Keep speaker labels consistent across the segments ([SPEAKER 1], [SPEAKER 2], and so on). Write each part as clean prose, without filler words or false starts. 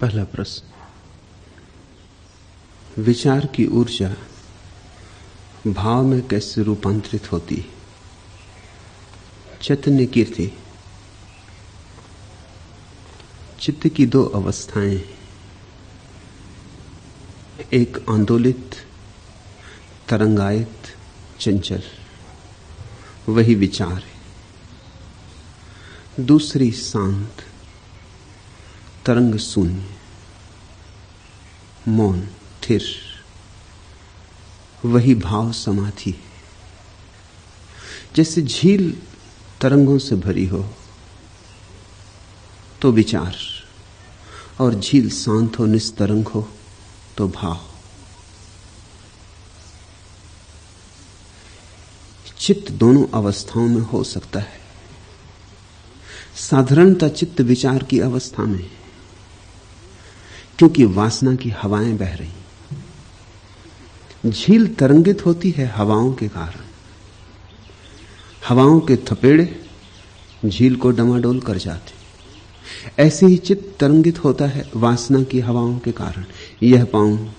[SPEAKER 1] पहला प्रश्न, विचार की ऊर्जा भाव में कैसे रूपांतरित होती है? चैतन्य कीर्ति। चित्त की दो अवस्थाएं हैं, एक आंदोलित, तरंगायित, चंचल, वही विचार है। दूसरी शांत, तरंग शून्य, मौन, स्थिर, वही भाव समाधि है। जैसे झील तरंगों से भरी हो तो विचार, और झील शांत हो, निस्तरंग हो तो भाव। चित्त दोनों अवस्थाओं में हो सकता है। साधारणतः चित्त विचार की अवस्था में है, क्योंकि वासना की हवाएं बह रही। झील तरंगित होती है हवाओं के कारण। हवाओं के थपेड़े झील को डमाडोल कर जाते। ऐसे ही चित्त तरंगित होता है वासना की हवाओं के कारण। यह पाऊं,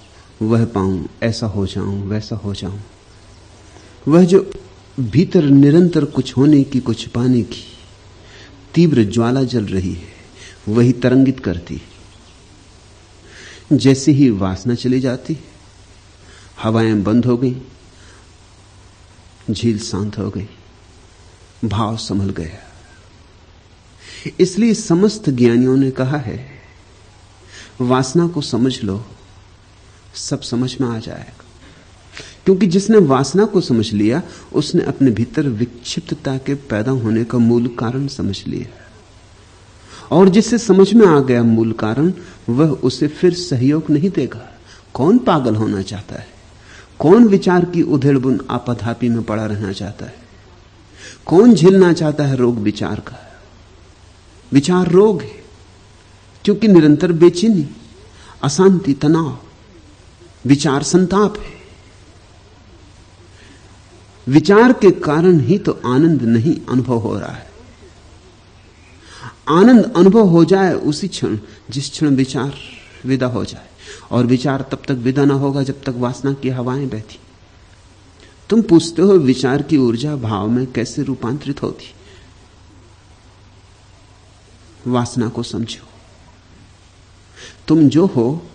[SPEAKER 1] वह पाऊं, ऐसा हो जाऊं, वैसा हो जाऊं। वह जो भीतर निरंतर कुछ होने की, कुछ पाने की तीव्र ज्वाला जल रही है, वही तरंगित करती है। जैसे ही वासना चली जाती, हवाएं बंद हो गई, झील शांत हो गई, भाव संभल गया। इसलिए समस्त ज्ञानियों ने कहा है, वासना को समझ लो, सब समझ में आ जाएगा। क्योंकि जिसने वासना को समझ लिया, उसने अपने भीतर विक्षिप्तता के पैदा होने का मूल कारण समझ लिया। और जिससे समझ में आ गया मूल कारण, वह उसे फिर सहयोग नहीं देगा। कौन पागल होना चाहता है? कौन विचार की उधेड़बुन आपाधापी में पड़ा रहना चाहता है? कौन झेलना चाहता है रोग विचार का? विचार रोग है, क्योंकि निरंतर बेचैनी, अशांति, तनाव। विचार संताप है। विचार के कारण ही तो आनंद नहीं अनुभव हो रहा है। आनंद अनुभव हो जाए उसी क्षण, जिस क्षण विचार विदा हो जाए। और विचार तब तक विदा ना होगा जब तक वासना की हवाएं बहती। तुम पूछते हो विचार की ऊर्जा भाव में कैसे रूपांतरित होती? वासना को समझो। तुम जो हो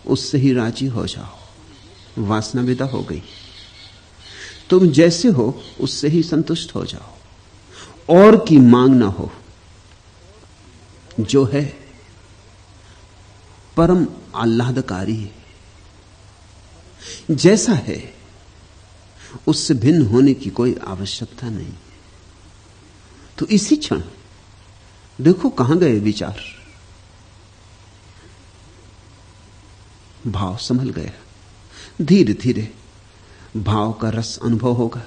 [SPEAKER 1] उससे ही राजी हो जाओ। वासना विदा हो गई। तुम जैसे हो उससे ही संतुष्ट हो जाओ। और की मांग ना हो। जो है परम आह्लादकारी है। जैसा है उससे भिन्न होने की कोई आवश्यकता नहीं। तो इसी क्षण देखो कहां गए विचार। भाव संभल गया। धीरे धीरे भाव का रस अनुभव होगा।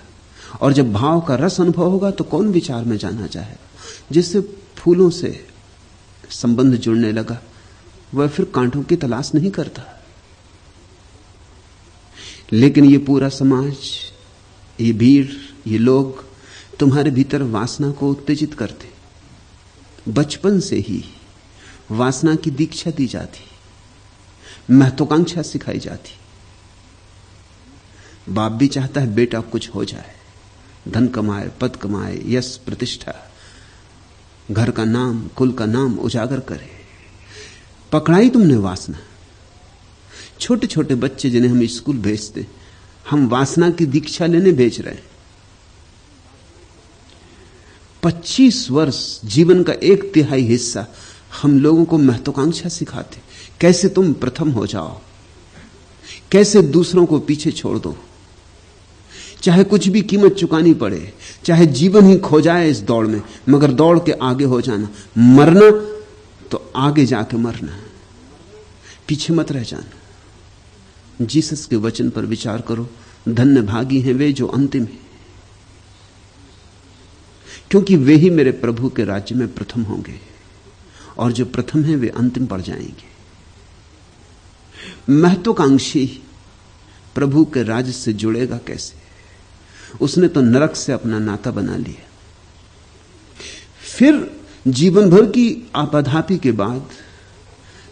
[SPEAKER 1] और जब भाव का रस अनुभव होगा तो कौन विचार में जाना चाहेगा? जिससे फूलों से संबंध जुड़ने लगा, वह फिर कांटों की तलाश नहीं करता। लेकिन ये पूरा समाज, ये भीड़, ये लोग तुम्हारे भीतर वासना को उत्तेजित करते। बचपन से ही वासना की दीक्षा दी जाती, महत्वाकांक्षा सिखाई जाती। बाप भी चाहता है बेटा कुछ हो जाए, धन कमाए, पद कमाए, यश, प्रतिष्ठा, घर का नाम, कुल का नाम उजागर करे। पकड़ाई तुमने वासना। छोटे छोटे बच्चे जिन्हें हम स्कूल भेजते, हम वासना की दीक्षा लेने भेज रहे हैं। 25 वर्ष, जीवन का 1/3 हिस्सा हम लोगों को महत्वाकांक्षा सिखाते। कैसे तुम प्रथम हो जाओ, कैसे दूसरों को पीछे छोड़ दो, चाहे कुछ भी कीमत चुकानी पड़े, चाहे जीवन ही खो जाए इस दौड़ में, मगर दौड़ के आगे हो जाना। मरना तो आगे जाके मरना, पीछे मत रह जाना। जीसस के वचन पर विचार करो, धन्य भागी हैं वे जो अंतिम हैं, क्योंकि वे ही मेरे प्रभु के राज्य में प्रथम होंगे। और जो प्रथम हैं वे अंतिम पड़ जाएंगे। महत्वाकांक्षी प्रभु के राज्य से जुड़ेगा कैसे? उसने तो नरक से अपना नाता बना लिया। फिर जीवन भर की आपाधापी के बाद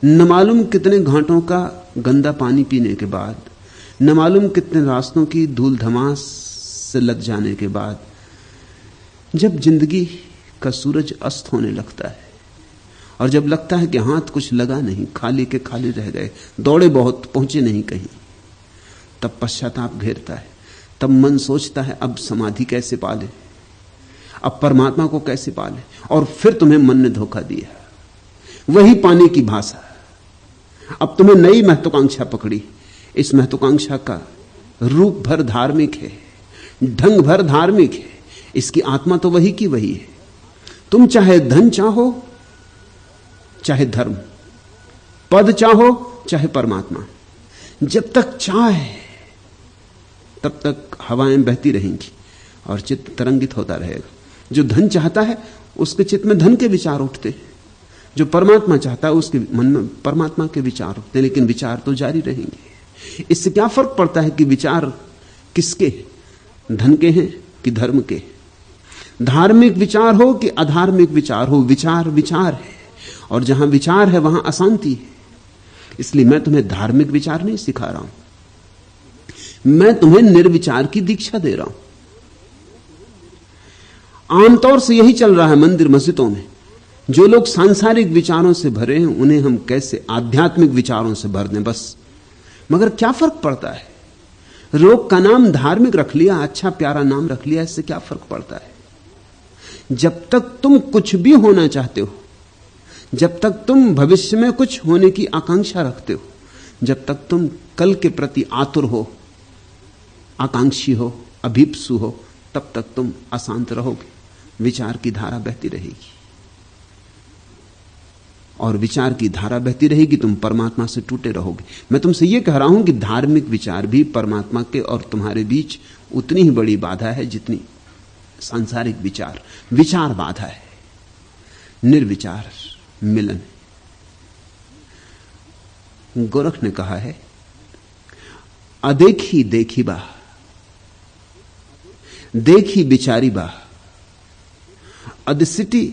[SPEAKER 1] न मालूम कितने घाटों का गंदा पानी पीने के बाद, न मालूम कितने रास्तों की धूल धमास से लग जाने के बाद, जब जिंदगी का सूरज अस्त होने लगता है और जब लगता है कि हाथ कुछ लगा नहीं, खाली के खाली रह गए, दौड़े बहुत पहुंचे नहीं कहीं, तब पश्चाताप घेरता है। तब मन सोचता है अब समाधि कैसे पाले, अब परमात्मा को कैसे पाले। और फिर तुम्हें मन ने धोखा दिया, वही पाने की भाषा। अब तुम्हें नई महत्वाकांक्षा पकड़ी। इस महत्वाकांक्षा का रूप भर धार्मिक है, ढंग भर धार्मिक है, इसकी आत्मा तो वही की वही है। तुम चाहे धन चाहो चाहे धर्म, पद चाहो चाहे परमात्मा, जब तक चाह है तब तक हवाएं बहती रहेंगी और चित्त तरंगित होता रहेगा। जो धन चाहता है उसके चित्त में धन के विचार उठते, जो परमात्मा चाहता है उसके मन में परमात्मा के विचार उठते, लेकिन विचार तो जारी रहेंगे। इससे क्या फर्क पड़ता है कि विचार किसके, धन के हैं कि धर्म के? धार्मिक विचार हो कि अधार्मिक विचार हो, विचार विचार है, और जहां विचार है वहां अशांति है। इसलिए मैं तुम्हें धार्मिक विचार नहीं सिखा रहा हूं, मैं तुम्हें निर्विचार की दीक्षा दे रहा हूं। आमतौर से यही चल रहा है मंदिर मस्जिदों में। जो लोग सांसारिक विचारों से भरे हैं उन्हें हम कैसे आध्यात्मिक विचारों से भर दें बस। मगर क्या फर्क पड़ता है? रोग का नाम धार्मिक रख लिया, अच्छा प्यारा नाम रख लिया, इससे क्या फर्क पड़ता है? जब तक तुम कुछ भी होना चाहते हो, जब तक तुम भविष्य में कुछ होने की आकांक्षा रखते हो, जब तक तुम कल के प्रति आतुर हो, आकांक्षी हो, अभीप्सु हो, तब तक तुम अशांत रहोगे। विचार की धारा बहती रहेगी, और विचार की धारा बहती रहेगी, तुम परमात्मा से टूटे रहोगे। मैं तुमसे यह कह रहा हूं कि धार्मिक विचार भी परमात्मा के और तुम्हारे बीच उतनी ही बड़ी बाधा है जितनी सांसारिक विचार। विचार बाधा है, निर्विचार मिलन। गोरख ने कहा है, अदेखी देखी बा, देखी बिचारी बा, अदसिटी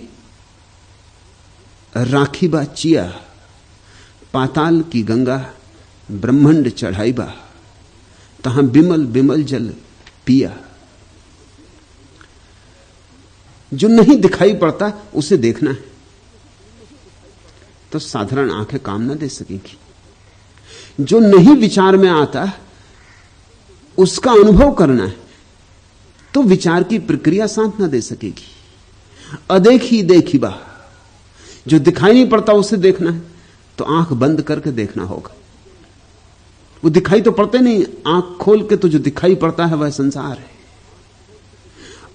[SPEAKER 1] राखी बा चिया, पाताल की गंगा ब्रह्मांड चढ़ाई बा, तहां बिमल बिमल जल पिया। जो नहीं दिखाई पड़ता उसे देखना है तो साधारण आंखें काम ना दे सकेंगी। जो नहीं विचार में आता उसका अनुभव करना है तो विचार की प्रक्रिया साथ ना दे सकेगी। अदेखी देखी बा, जो दिखाई नहीं पड़ता उसे देखना है तो आंख बंद करके देखना होगा। वो दिखाई तो पड़ते नहीं, आंख खोल के तो जो दिखाई पड़ता है वह संसार है।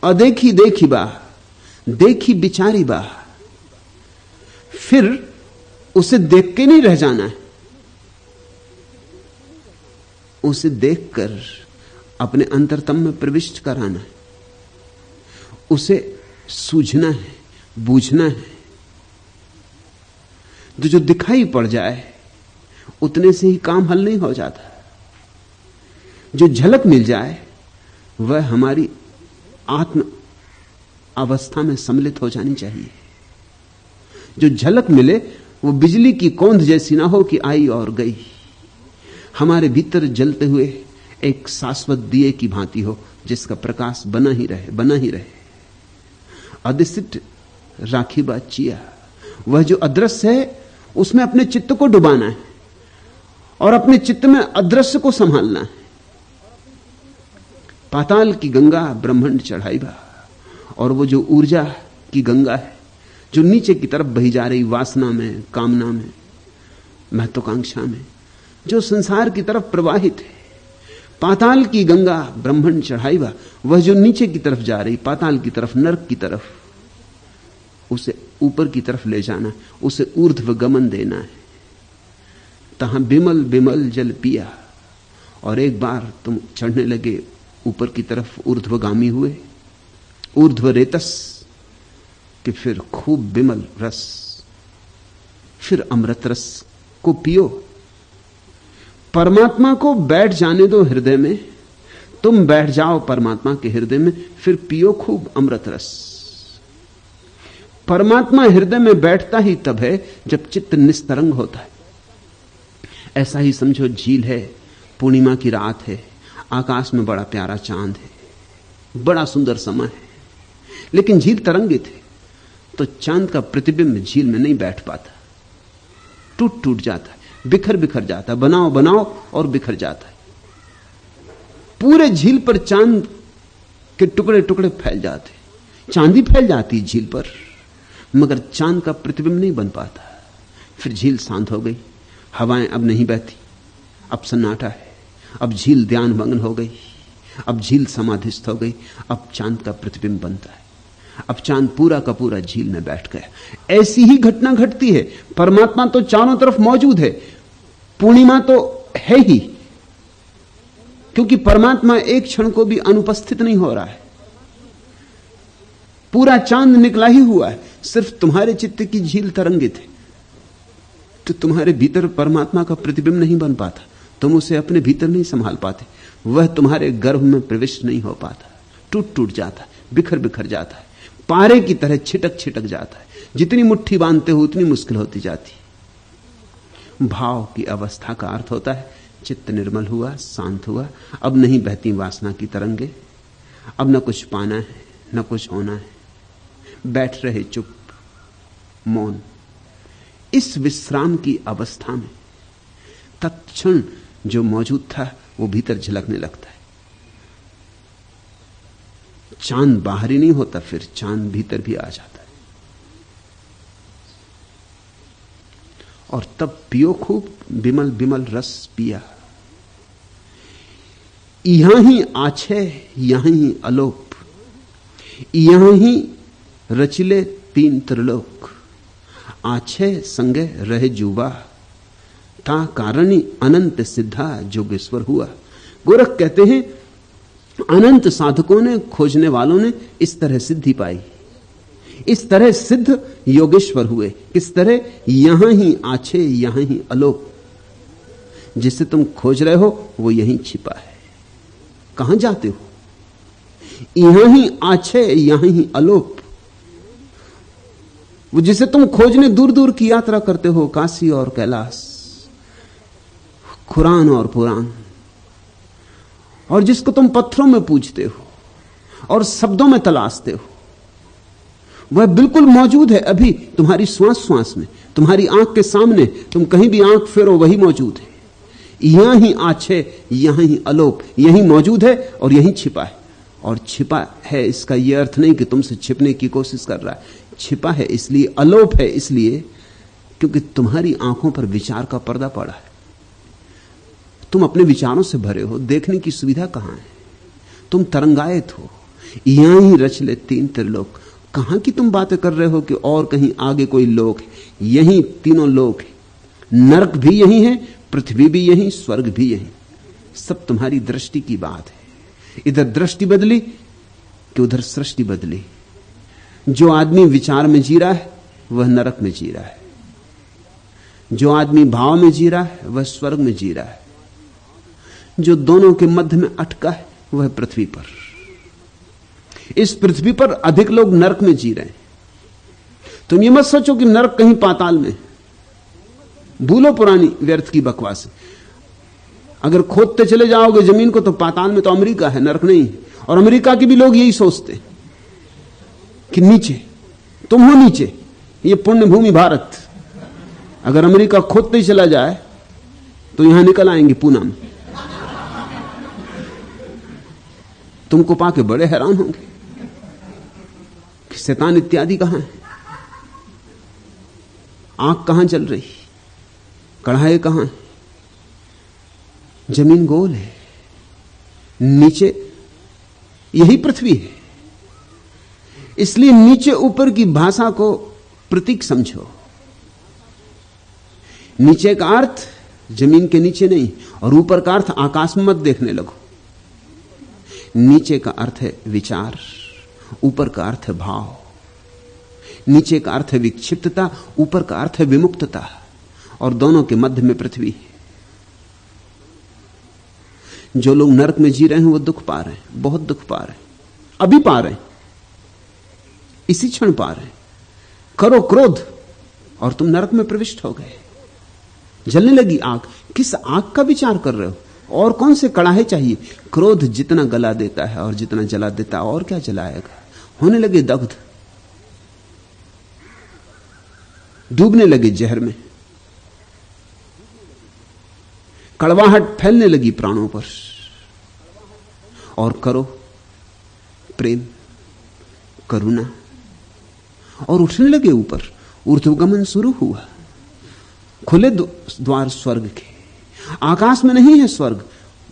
[SPEAKER 1] अदेखी देखी बा, देखी बिचारी बा। फिर उसे देख के नहीं रह जाना है, उसे देखकर अपने अंतरतम में प्रविष्ट कराना है, उसे सूझना है, बूझना है। जो दिखाई पड़ जाए उतने से ही काम हल नहीं हो जाता। जो झलक मिल जाए वह हमारी आत्म अवस्था में सम्मिलित हो जानी चाहिए। जो झलक मिले वो बिजली की कौंध जैसी ना हो कि आई और गई, हमारे भीतर जलते हुए एक शाश्वत दिए की भांति हो जिसका प्रकाश बना ही रहे, बना ही रहे। अदिसिट राखी बा चिया, वह जो अदृश्य है उसमें अपने चित्त को डुबाना है और अपने चित्त में अदृश्य को संभालना है। पाताल की गंगा ब्रह्मांड चढ़ाई बा, और वो जो ऊर्जा की गंगा है जो नीचे की तरफ बही जा रही, वासना में, कामना में, महत्वाकांक्षा में, जो संसार की तरफ प्रवाहित है। पाताल की गंगा ब्रह्मांड चढ़ाई बा, वह जो नीचे की तरफ जा रही, पाताल की तरफ, नरक की तरफ, उसे ऊपर की तरफ ले जाना, उसे ऊर्ध्व गमन देना है। तहां बिमल बिमल जल पिया, और एक बार तुम चढ़ने लगे ऊपर की तरफ, ऊर्ध्वगामी हुए, ऊर्ध्व रेतस कि फिर खूब बिमल रस, फिर अमृत रस को पियो। परमात्मा को बैठ जाने दो हृदय में, तुम बैठ जाओ परमात्मा के हृदय में, फिर पियो खूब अमृत रस। परमात्मा हृदय में बैठता ही तब है जब चित्त निस्तरंग होता है। ऐसा ही समझो झील है, पूर्णिमा की रात है, आकाश में बड़ा प्यारा चांद है, बड़ा सुंदर समय है, लेकिन झील तरंगित है, तो चांद का प्रतिबिंब झील में नहीं बैठ पाता, टूट टूट जाता है, बिखर बिखर जाता है, बनाओ बनाओ और बिखर जाता है। पूरे झील पर चांद के टुकड़े टुकड़े फैल जाते, चांदी फैल जाती झील पर, मगर चांद का प्रतिबिंब नहीं बन पाता। फिर झील शांत हो गई, हवाएं अब नहीं बहती, अब सन्नाटा है, अब झील ध्यानमग्न हो गई, अब झील समाधिस्थ हो गई, अब चांद का प्रतिबिंब बनता है, अब चांद पूरा का पूरा झील में बैठ गया। ऐसी ही घटना घटती है। परमात्मा तो चारों तरफ मौजूद है, पूर्णिमा तो है ही, क्योंकि परमात्मा एक क्षण को भी अनुपस्थित नहीं हो रहा है। पूरा चांद निकला ही हुआ है, सिर्फ तुम्हारे चित्त की झील तरंगित है, तो तुम्हारे भीतर परमात्मा का प्रतिबिंब नहीं बन पाता, तुम उसे अपने भीतर नहीं संभाल पाते, वह तुम्हारे गर्भ में प्रविष्ट नहीं हो पाता, टूट टूट जाता है, बिखर बिखर जाता है, पारे की तरह छिटक छिटक जाता है। जितनी मुट्ठी बांधते हो उतनी मुश्किल होती जाती। भाव की अवस्था का अर्थ होता है चित्त निर्मल हुआ, शांत हुआ, अब नहीं बहती वासना की तरंगे, अब न कुछ पाना है न कुछ होना है, बैठ रहे चुप मौन। इस विश्राम की अवस्था में तत्क्षण जो मौजूद था वो भीतर झलकने लगता है। चांद बाहर ही नहीं होता, फिर चांद भीतर भी आ जाता है। और तब पियो खूब बिमल बिमल रस पिया, यहां ही आछे यहां ही अलोप, यहां ही रचिले तीन त्रिलोक, आछे संगे रहे जुबा, ता कारणी अनंत सिद्धा जोगेश्वर हुआ। गोरख कहते हैं अनंत साधकों ने, खोजने वालों ने इस तरह सिद्धि पाई, इस तरह सिद्ध योगेश्वर हुए। किस तरह? यहां ही आछे यहां ही अलोप, जिसे तुम खोज रहे हो वो यहीं छिपा है। कहां जाते हो? यहां ही आछे यहां ही अलोप। वो जिसे तुम खोजने दूर दूर की यात्रा करते हो, काशी और कैलाश, कुरान और पुराण, और जिसको तुम पत्थरों में पूछते हो और शब्दों में तलाशते हो, वह बिल्कुल मौजूद है अभी तुम्हारी श्वास श्वास में, तुम्हारी आंख के सामने। तुम कहीं भी आंख फेरो वही मौजूद है। यहां ही आछे यहां ही अलोप, यही मौजूद है और यही छिपा है। और छिपा है इसका यह अर्थ नहीं कि तुमसे छिपने की कोशिश कर रहा है, छिपा है इसलिए, अलोप है इसलिए क्योंकि तुम्हारी आंखों पर विचार का पर्दा पड़ा है। तुम अपने विचारों से भरे हो, देखने की सुविधा कहां है? तुम तरंगायत हो। यहां ही रच ले तीन त्रिलोक। कहां की तुम बातें कर रहे हो कि और कहीं आगे कोई लोक है? यही तीनों लोक है। नरक भी यही है, पृथ्वी भी यही, स्वर्ग भी यही। सब तुम्हारी दृष्टि की बात है। इधर दृष्टि बदली कि उधर सृष्टि बदली। जो आदमी विचार में जी रहा है वह नरक में जी रहा है, जो आदमी भाव में जी रहा है वह स्वर्ग में जी रहा है, जो दोनों के मध्य में अटका है वह पृथ्वी पर। इस पृथ्वी पर अधिक लोग नरक में जी रहे हैं। तुम ये मत सोचो कि नरक कहीं पाताल में। भूलो पुरानी व्यर्थ की बकवास। अगर खोदते चले जाओगे जमीन को तो पाताल में तो अमेरिका है, नरक नहीं। और अमेरिका के भी लोग यही सोचते कि नीचे तुम हो, नीचे ये पुण्य भूमि भारत। अगर अमेरिका खोदते ही चला जाए तो यहां निकल आएंगे पूना में। तुमको पाके बड़े हैरान होंगे कि शैतान इत्यादि कहां है, आंख कहां चल रही, कढ़ाई कहां है। जमीन गोल है, नीचे यही पृथ्वी है। इसलिए नीचे ऊपर की भाषा को प्रतीक समझो। नीचे का अर्थ जमीन के नीचे नहीं, और ऊपर का अर्थ आकाश में मत देखने लगो। नीचे का अर्थ है विचार, ऊपर का अर्थ है भाव। नीचे का अर्थ है विक्षिप्तता, ऊपर का अर्थ है विमुक्तता, और दोनों के मध्य में पृथ्वी है। जो लोग नरक में जी रहे हैं वो दुख पा रहे हैं, बहुत दुख पा रहे हैं, अभी पा रहे हैं, इसी क्षण पा रहे हैं। करो क्रोध और तुम नरक में प्रविष्ट हो गए। जलने लगी आग। किस आग का विचार कर रहे हो? और कौन से कड़ाहे चाहिए? क्रोध जितना गला देता है और जितना जला देता है, और क्या जलाएगा? होने लगे दग्ध, डूबने लगे जहर में, कड़वाहट फैलने लगी प्राणों पर। और करो प्रेम, करुणा, और उठने लगे ऊपर। ऊर्ध्वगमन शुरू हुआ। खुले द्वार स्वर्ग के। आकाश में नहीं है स्वर्ग,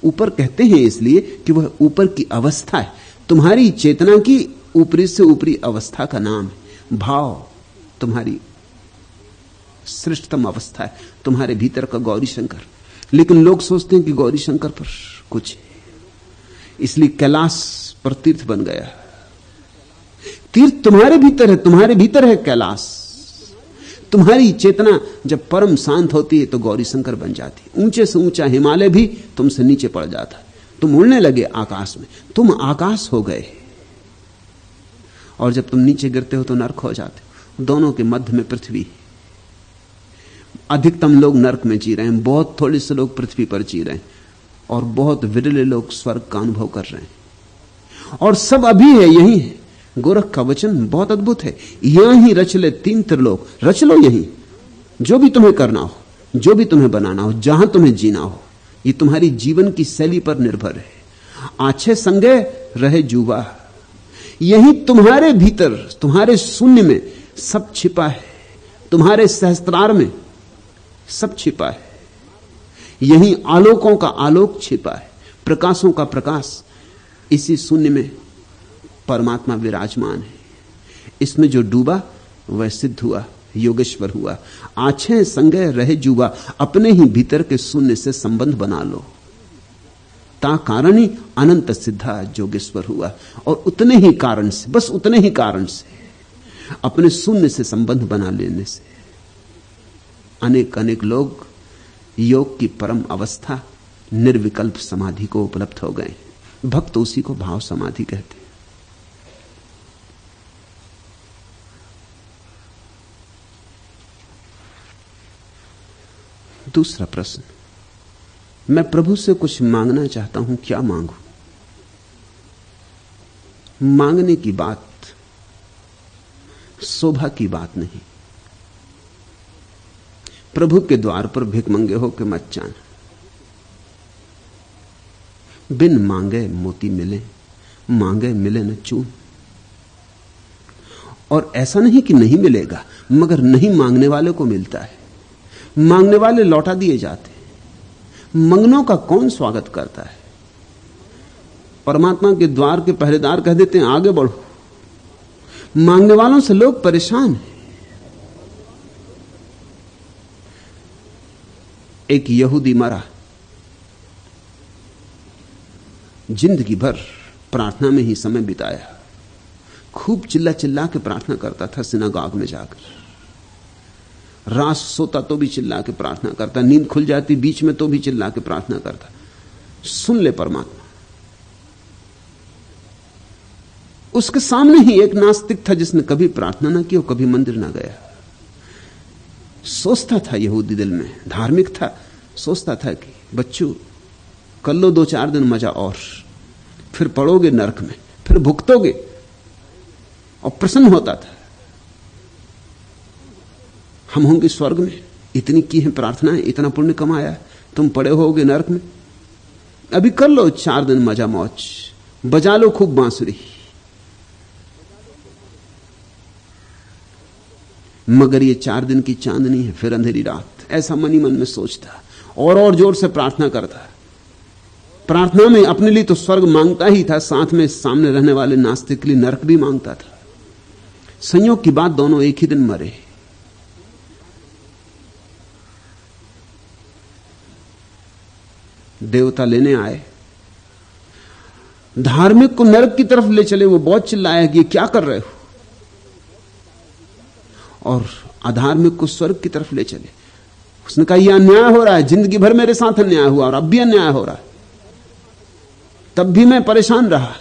[SPEAKER 1] ऊपर कहते हैं इसलिए कि वह ऊपर की अवस्था है। तुम्हारी चेतना की ऊपरी से ऊपरी अवस्था का नाम है भाव। तुम्हारी श्रेष्ठतम अवस्था है, तुम्हारे भीतर का गौरी शंकर। लेकिन लोग सोचते हैं कि गौरी शंकर पर कुछ है, इसलिए कैलाश पर तीर्थ बन गया। तीर्थ तुम्हारे भीतर है, तुम्हारे भीतर है कैलाश। तुम्हारी चेतना जब परम शांत होती है तो गौरी शंकर बन जाती। ऊंचे से ऊंचा हिमालय भी तुमसे नीचे पड़ जाता। तुम उड़ने लगे आकाश में, तुम आकाश हो गए। और जब तुम नीचे गिरते हो तो नरक हो जाते हो। दोनों के मध्य में पृथ्वी। अधिकतम लोग नरक में जी रहे हैं, बहुत थोड़े से लोग पृथ्वी पर जी रहे हैं, और बहुत विरले लोग स्वर्ग का अनुभव कर रहे हैं। और सब अभी है, यही है। गोरख का वचन बहुत अद्भुत है। यहां ही रच ले तीन त्रिलोक। रच लो यहीं, जो भी तुम्हें करना हो, जो भी तुम्हें बनाना हो, जहां तुम्हें जीना हो। ये तुम्हारी जीवन की शैली पर निर्भर है। आछे संगे रहे जुबा। यही तुम्हारे भीतर, तुम्हारे शून्य में सब छिपा है। तुम्हारे सहस्त्रार में सब छिपा है। यही आलोकों का आलोक छिपा है, प्रकाशों का प्रकाश। इसी शून्य में परमात्मा विराजमान है। इसमें जो डूबा वह सिद्ध हुआ, योगेश्वर हुआ। आछे संगे रहे जुबा। अपने ही भीतर के शून्य से संबंध बना लो। ता कारण ही अनंत सिद्धा जोगेश्वर हुआ। और उतने ही कारण से, बस उतने ही कारण से, अपने शून्य से संबंध बना लेने से अनेक अनेक लोग योग की परम अवस्था निर्विकल्प समाधि को उपलब्ध हो गए। भक्त उसी को भाव समाधि कहते हैं। दूसरा प्रश्न, मैं प्रभु से कुछ मांगना चाहता हूं, क्या मांगू? मांगने की बात शोभा की बात नहीं। प्रभु के द्वार पर भिख मंगे हो के मत जाना। बिन मांगे मोती मिले, मांगे मिले न चून। और ऐसा नहीं कि नहीं मिलेगा, मगर नहीं मांगने वाले को मिलता है। मांगने वाले लौटा दिए जाते। मंगनों का कौन स्वागत करता है? परमात्मा के द्वार के पहरेदार कह देते हैं आगे बढ़ो। मांगने वालों से लोग परेशान हैं। एक यहूदी मरा, जिंदगी भर प्रार्थना में ही समय बिताया। खूब चिल्ला चिल्ला के प्रार्थना करता था सिनागॉग में जाकर। रात सोता तो भी चिल्ला के प्रार्थना करता, नींद खुल जाती बीच में तो भी चिल्ला के प्रार्थना करता। सुन ले परमात्मा। उसके सामने ही एक नास्तिक था जिसने कभी प्रार्थना ना की और कभी मंदिर ना गया। सोचता था यहूदी दिल में, धार्मिक था, सोचता था कि बच्चों कर लो 2-4 दिन मजा और फिर पड़ोगे नरक में, फिर भुगतोगे। और प्रसन्न होता था, हम होंगे स्वर्ग में, इतनी की है प्रार्थनाएं, इतना पुण्य कमाया, तुम पड़े होगे नरक में। अभी कर लो 4 दिन मजा मौज, बजा लो खूब बांसुरी। मगर ये 4 दिन की चांदनी है, फिर अंधेरी रात। ऐसा मन ही मन में सोचता और जोर से प्रार्थना करता। प्रार्थना में अपने लिए तो स्वर्ग मांगता ही था, साथ में सामने रहने वाले नास्तिक के लिए नरक भी मांगता था। संयोग की बात, दोनों एक ही दिन मरे। देवता लेने आए, धार्मिक को नरक की तरफ ले चले। वो बहुत चिल्लाया कि क्या कर रहे हो, और अधार्मिक को स्वर्ग की तरफ ले चले। उसने कहा यह अन्याय हो रहा है, जिंदगी भर मेरे साथ अन्याय हुआ और अब भी अन्याय हो रहा है। तब भी मैं परेशान रहा,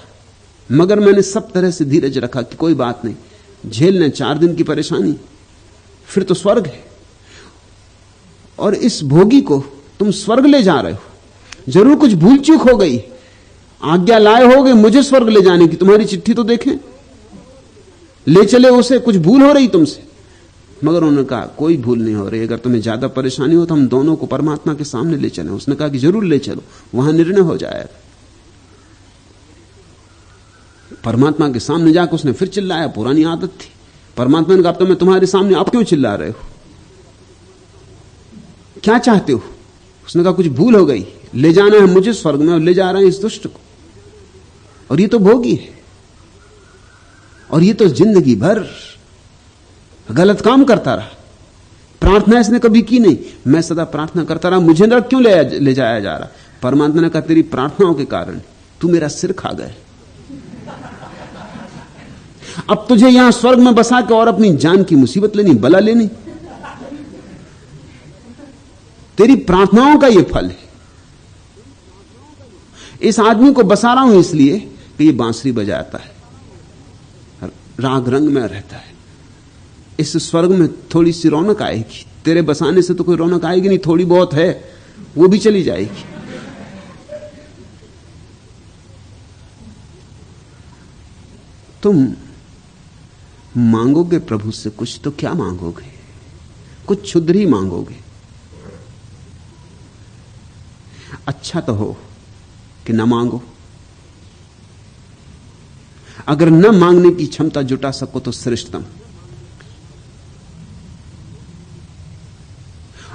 [SPEAKER 1] मगर मैंने सब तरह से धीरज रखा कि कोई बात नहीं, झेलने 4 दिन की परेशानी, फिर तो स्वर्ग है। और इस भोगी को तुम स्वर्ग ले जा रहे हो। जरूर कुछ भूल चूक हो गई, आज्ञा लाए होगे मुझे स्वर्ग ले जाने की, तुम्हारी चिट्ठी तो देखें, ले चले उसे, कुछ भूल हो रही तुमसे। मगर उन्होंने कहा कोई भूल नहीं हो रही, अगर तुम्हें ज्यादा परेशानी हो तो हम दोनों को परमात्मा के सामने ले चलें। उसने कहा कि जरूर ले चलो, वहां निर्णय हो जाएगा। परमात्मा के सामने जाकर उसने फिर चिल्लाया, पुरानी आदत थी। परमात्मा ने कहा तो मैं तुम्हारे सामने आप क्यों चिल्ला रहे हो, क्या चाहते हो? उसने कहा कुछ भूल हो गई, ले जाना है मुझे स्वर्ग में और ले जा रहे हैं इस दुष्ट को, और ये तो भोगी है, और ये तो जिंदगी भर गलत काम करता रहा, प्रार्थना इसने कभी की नहीं, मैं सदा प्रार्थना करता रहा, मुझे नरक क्यों ले जाया जा रहा? परमात्मा ने कहा तेरी प्रार्थनाओं के कारण तू मेरा सिर खा गए, अब तुझे यहां स्वर्ग में बसा के और अपनी जान की मुसीबत लेनी, बला लेनी, तेरी प्रार्थनाओं का यह फल है। इस आदमी को बसा रहा हूं इसलिए कि यह बांसुरी बजाता है, राग रंग में रहता है, इस स्वर्ग में थोड़ी सी रौनक आएगी, तेरे बसाने से तो कोई रौनक आएगी नहीं, थोड़ी बहुत है वो भी चली जाएगी। तुम मांगोगे प्रभु से कुछ तो क्या मांगोगे? कुछ क्षुद्र ही मांगोगे। अच्छा तो हो कि न मांगो। अगर न मांगने की क्षमता जुटा सको तो श्रेष्ठतम।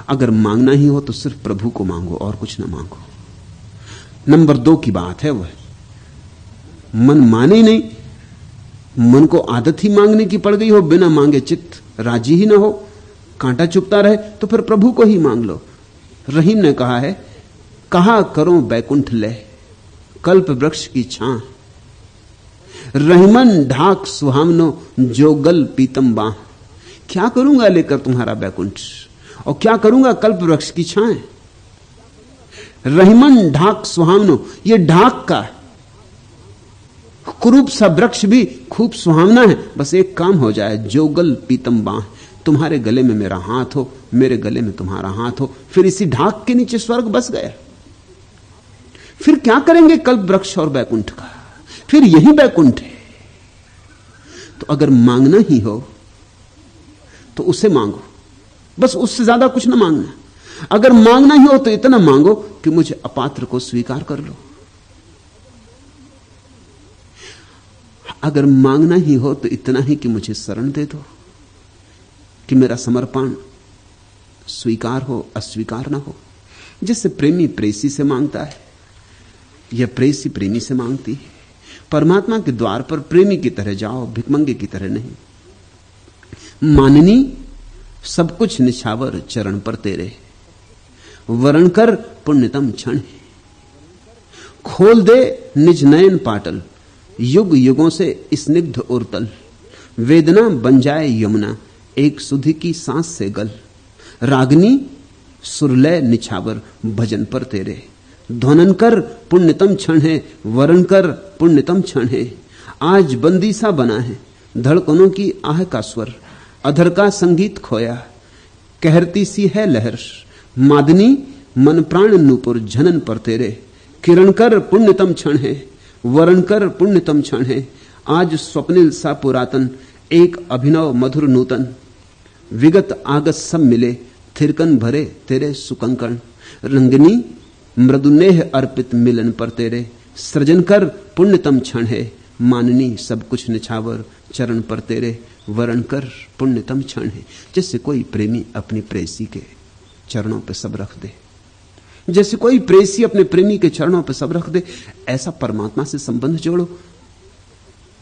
[SPEAKER 1] अगर मांगना ही हो तो सिर्फ प्रभु को मांगो और कुछ ना मांगो। नंबर 2 की बात है वह मन माने ही नहीं, मन को आदत ही मांगने की पड़ गई हो, बिना मांगे चित्त राजी ही ना हो, कांटा चुभता रहे, तो फिर प्रभु को ही मांग लो। रहीम ने कहा है, कहा करो बैकुंठ ले कल्प वृक्ष की छां, रहीमन ढाक सुहावनो जोगल पीतम बाह। क्या करूंगा लेकर तुम्हारा बैकुंठ, और क्या करूंगा कल्प वृक्ष की छाएं। रहीमन ढाक सुहावनो, ये ढाक का कुरूप सा वृक्ष भी खूब सुहावना है, बस एक काम हो जाए, जोगल पीतम बाह, तुम्हारे गले में मेरा हाथ हो, मेरे गले में तुम्हारा हाथ हो, फिर इसी ढाक के नीचे स्वर्ग बस गया। फिर क्या करेंगे कल्प वृक्ष और बैकुंठ का, फिर यही बैकुंठ है। तो अगर मांगना ही हो तो उसे मांगो, बस उससे ज्यादा कुछ ना मांगना। अगर मांगना ही हो तो इतना मांगो कि मुझे अपात्र को स्वीकार कर लो। अगर मांगना ही हो तो इतना ही कि मुझे शरण दे दो, कि मेरा समर्पण स्वीकार हो अस्वीकार ना हो। जिससे प्रेमी प्रेसी से मांगता है या प्रेसी प्रेमी से मांगती है। परमात्मा के द्वार पर प्रेमी की तरह जाओ, भिखमंगे की तरह नहीं। माननी सब कुछ निछावर चरण पर तेरे, वरण कर पुण्यतम क्षण। खोल दे निज नयन पाटल, युग युगों से स्निग्ध उर्तल। वेदना बन जाए यमुना, एक सुधि की सांस से गल। रागनी सुरलय निछावर भजन पर तेरे, ध्वनन कर पुण्यतम क्षण है, वरण कर पुण्यतम क्षण है। आज बंदी सा बना है धड़कनों की आह का स्वर, अधर का संगीत खोया कहरती सी है लहर। मादनी मन प्राण नूपुर झनन पर तेरे, किरण कर पुण्यतम क्षण है, वरण कर पुण्यतम क्षण है। आज स्वप्निल सा पुरातन, एक अभिनव मधुर नूतन। विगत आगत सब मिले, थिरकन भरे तेरे सुकंकण। रंगनी मृदुनेह अर्पित मिलन पर तेरे, सृजन कर पुण्यतम क्षण है। माननी सब कुछ निछावर चरण पर तेरे, वरण कर पुण्यतम क्षण है। जैसे कोई प्रेमी अपनी प्रेसी के चरणों पर सब रख दे, जैसे कोई प्रेसी अपने प्रेमी के चरणों पर सब रख दे, ऐसा परमात्मा से संबंध जोड़ो।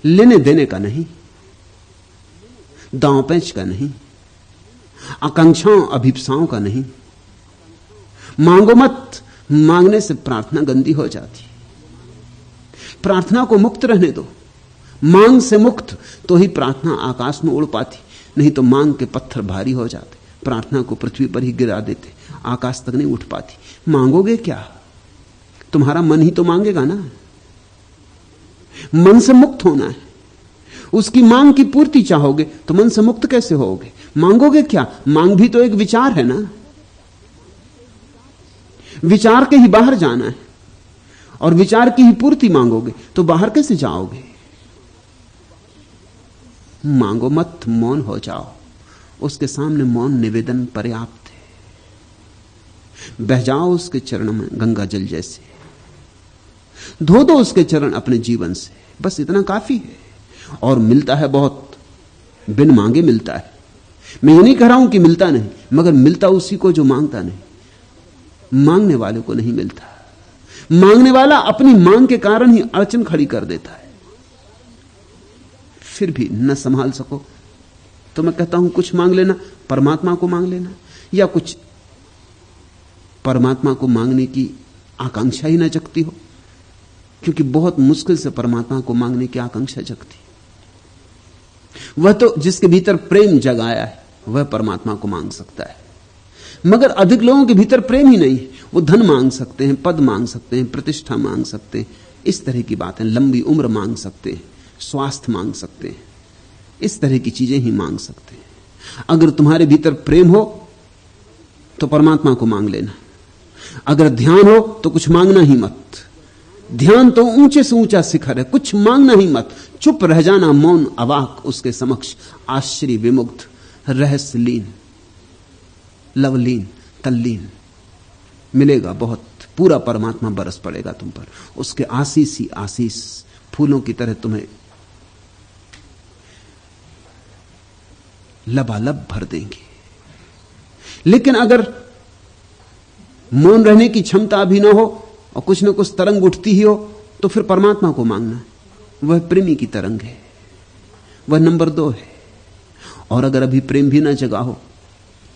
[SPEAKER 1] लेने देने का नहीं, दांव पैंच का नहीं, आकांक्षाओं अभिप्साओं का नहीं। मांगो मत, मांगने से प्रार्थना गंदी हो जाती। प्रार्थना को मुक्त रहने दो। मांग से मुक्त तो ही प्रार्थना आकाश में उड़ पाती, नहीं तो मांग के पत्थर भारी हो जाते, प्रार्थना को पृथ्वी पर ही गिरा देते, आकाश तक नहीं उठ पाती। मांगोगे क्या? तुम्हारा मन ही तो मांगेगा ना। मन से मुक्त होना है, उसकी मांग की पूर्ति चाहोगे तो मन से मुक्त कैसे होगे? मांगोगे क्या? मांग भी तो एक विचार है ना। विचार के ही बाहर जाना है और विचार की ही पूर्ति मांगोगे तो बाहर कैसे जाओगे? मांगो मत, मौन हो जाओ। उसके सामने मौन निवेदन पर्याप्त है। बह जाओ उसके चरणों में गंगा जल जैसे, धो दो उसके चरण अपने जीवन से, बस इतना काफी है। और मिलता है बहुत, बिन मांगे मिलता है। मैं ये नहीं कह रहा हूं कि मिलता नहीं, मगर मिलता उसी को जो मांगता नहीं। मांगने वाले को नहीं मिलता। मांगने वाला अपनी मांग के कारण ही अड़चन खड़ी कर देता है। फिर भी न संभाल सको तो मैं कहता हूं कुछ मांग लेना, परमात्मा को मांग लेना, या कुछ परमात्मा को मांगने की आकांक्षा ही ना जगती हो, क्योंकि बहुत मुश्किल से परमात्मा को मांगने की आकांक्षा जगती। वह तो जिसके भीतर प्रेम जगाया है वह परमात्मा को मांग सकता है, मगर अधिक लोगों के भीतर प्रेम ही नहीं। वो धन मांग सकते हैं, पद मांग सकते हैं, प्रतिष्ठा मांग सकते हैं, इस तरह की बातें, लंबी उम्र मांग सकते हैं, स्वास्थ्य मांग सकते हैं, इस तरह की चीजें ही मांग सकते हैं। अगर तुम्हारे भीतर प्रेम हो तो परमात्मा को मांग लेना। अगर ध्यान हो तो कुछ मांगना ही मत। ध्यान तो ऊंचे से ऊंचा शिखर है, कुछ मांगना ही मत। चुप रह जाना, मौन अवाक उसके समक्ष, आश्चर्य विमुग्ध, रहस्यलीन, लवलीन, तल्लीन। मिलेगा बहुत, पूरा परमात्मा बरस पड़ेगा तुम पर। उसके आशीष ही आशीष फूलों की तरह तुम्हें लबालब भर देंगे। लेकिन अगर मौन रहने की क्षमता भी ना हो और कुछ ना कुछ तरंग उठती ही हो तो फिर परमात्मा को मांगना। वह प्रेमी की तरंग है, वह नंबर 2 है। और अगर अभी प्रेम भी ना जगा हो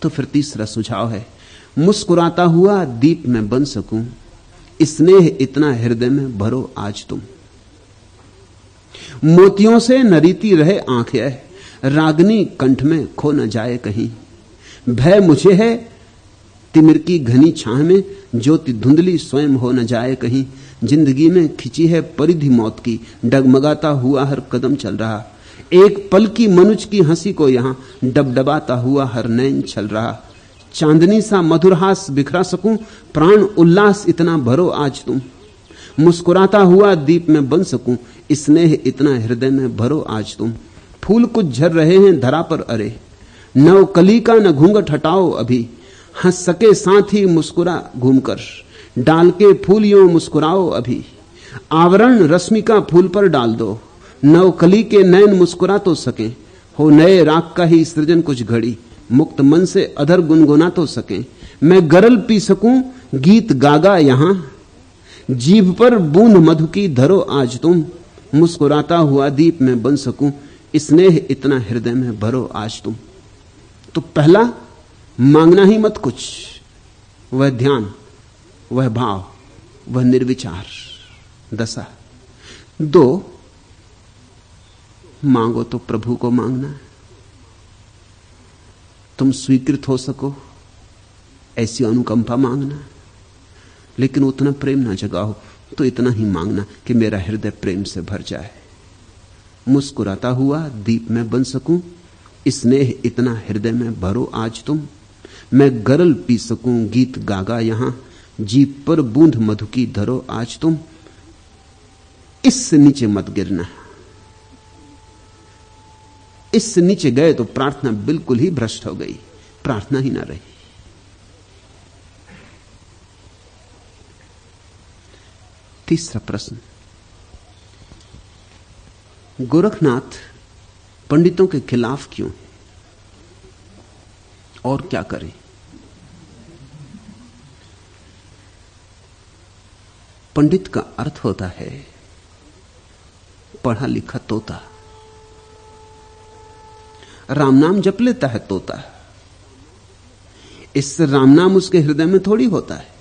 [SPEAKER 1] तो फिर तीसरा सुझाव है, मुस्कुराता हुआ दीप में बन सकूं, स्नेह इतना हृदय में भरो आज तुम। मोतियों से नरीती रहे आंखें, रागनी कंठ में खो न जाए कहीं। भय मुझे है तिमिर की घनी छाह में, ज्योति धुंधली स्वयं हो न जाए कहीं। जिंदगी में खिंची है परिधि मौत की, डगमगाता हुआ हर कदम चल रहा। एक पल की मनुज की हंसी को यहां डबडबाता हुआ हर नैन छल रहा। चांदनी सा मधुरहास बिखरा सकूं, प्राण उल्लास इतना भरो आज तुम। मुस्कुराता हुआ दीप में बन सकूं, स्नेह इतना हृदय में भरो आज तुम। फूल कुछ झर रहे हैं धरा पर अरे, नव कली का न घूंघट हटाओ अभी। हंस सके साथ ही मुस्कुरा घूमकर, डाल के फूल यूं मुस्कुराओ अभी। आवरण रश्मिका फूल पर डाल दो, नव कली के नैन मुस्कुरा तो सके। हो नए राग का ही सृजन कुछ घड़ी, मुक्त मन से अधर गुनगुना तो सके। मैं गरल पी सकूं गीत गागा यहां, जीभ पर बूंद मधु की धरो आज तुम। मुस्कुराता हुआ दीप में बन सकूं, स्नेह इतना हृदय में भरो आज तुम। तो पहला, मांगना ही मत कुछ, वह ध्यान, वह भाव, वह निर्विचार दशा। 2, मांगो तो प्रभु को मांगना, तुम स्वीकृत हो सको ऐसी अनुकंपा मांगना। लेकिन उतना प्रेम ना जगाओ तो इतना ही मांगना कि मेरा हृदय प्रेम से भर जाए। मुस्कुराता हुआ दीप में बन सकूं, स्नेह इतना हृदय में भरो आज तुम। मैं गरल पी सकूं गीत गागा यहां, जीभ पर बूंद मधु की धरो आज तुम। इससे नीचे मत गिरना। इससे नीचे गए तो प्रार्थना बिल्कुल ही भ्रष्ट हो गई, प्रार्थना ही ना रही। तीसरा प्रश्न, गोरखनाथ पंडितों के खिलाफ क्यों है और क्या करें? पंडित का अर्थ होता है पढ़ा लिखा तोता। राम नाम जप लेता है तोता, इससे राम नाम उसके हृदय में थोड़ी होता है।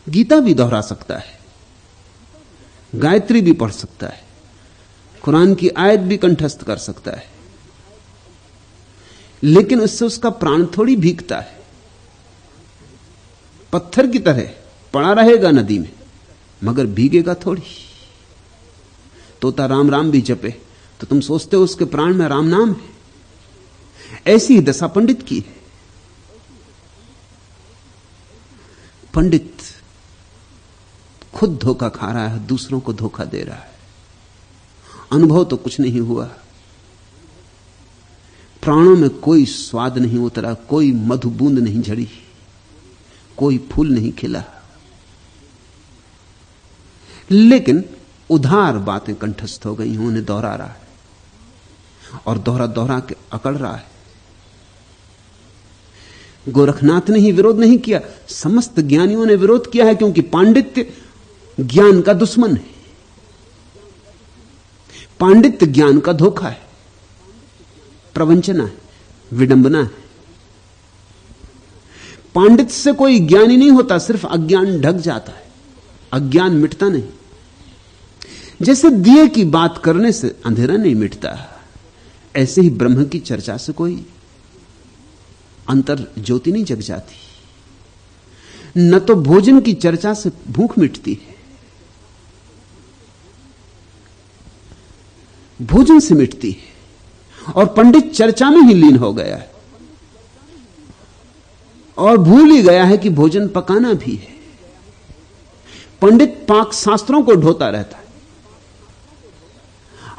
[SPEAKER 1] गीता भी दोहरा सकता है, गायत्री भी पढ़ सकता है, कुरान की आयत भी कंठस्थ कर सकता है, लेकिन उससे उसका प्राण थोड़ी भीगता है। पत्थर की तरह पड़ा रहेगा नदी में, मगर भीगेगा थोड़ी। तोता राम राम भी जपे तो तुम सोचते हो उसके प्राण में राम नाम है। ऐसी ही दशा पंडित की है। पंडित खुद धोखा खा रहा है, दूसरों को धोखा दे रहा है। अनुभव तो कुछ नहीं हुआ, प्राणों में कोई स्वाद नहीं उतरा, कोई मधु बूंद नहीं झड़ी, कोई फूल नहीं खिला, लेकिन उधार बातें कंठस्थ हो गई हैं, उन्हें दोहरा रहा है और दोहरा दोहरा के अकड़ रहा है। गोरखनाथ ने ही विरोध नहीं किया, समस्त ज्ञानियों ने विरोध किया है, क्योंकि पांडित्य ज्ञान का दुश्मन है। पांडित्य ज्ञान का धोखा है, प्रवंचना है, विडंबना है। पांडित्य से कोई ज्ञानी नहीं होता, सिर्फ अज्ञान ढक जाता है, अज्ञान मिटता नहीं। जैसे दिए की बात करने से अंधेरा नहीं मिटता, ऐसे ही ब्रह्म की चर्चा से कोई अंतर ज्योति नहीं जग जाती। न तो भोजन की चर्चा से भूख मिटती है, भोजन से मिटती है, और पंडित चर्चा में ही लीन हो गया है और भूल ही गया है कि भोजन पकाना भी है। पंडित पाक शास्त्रों को ढोता रहता है,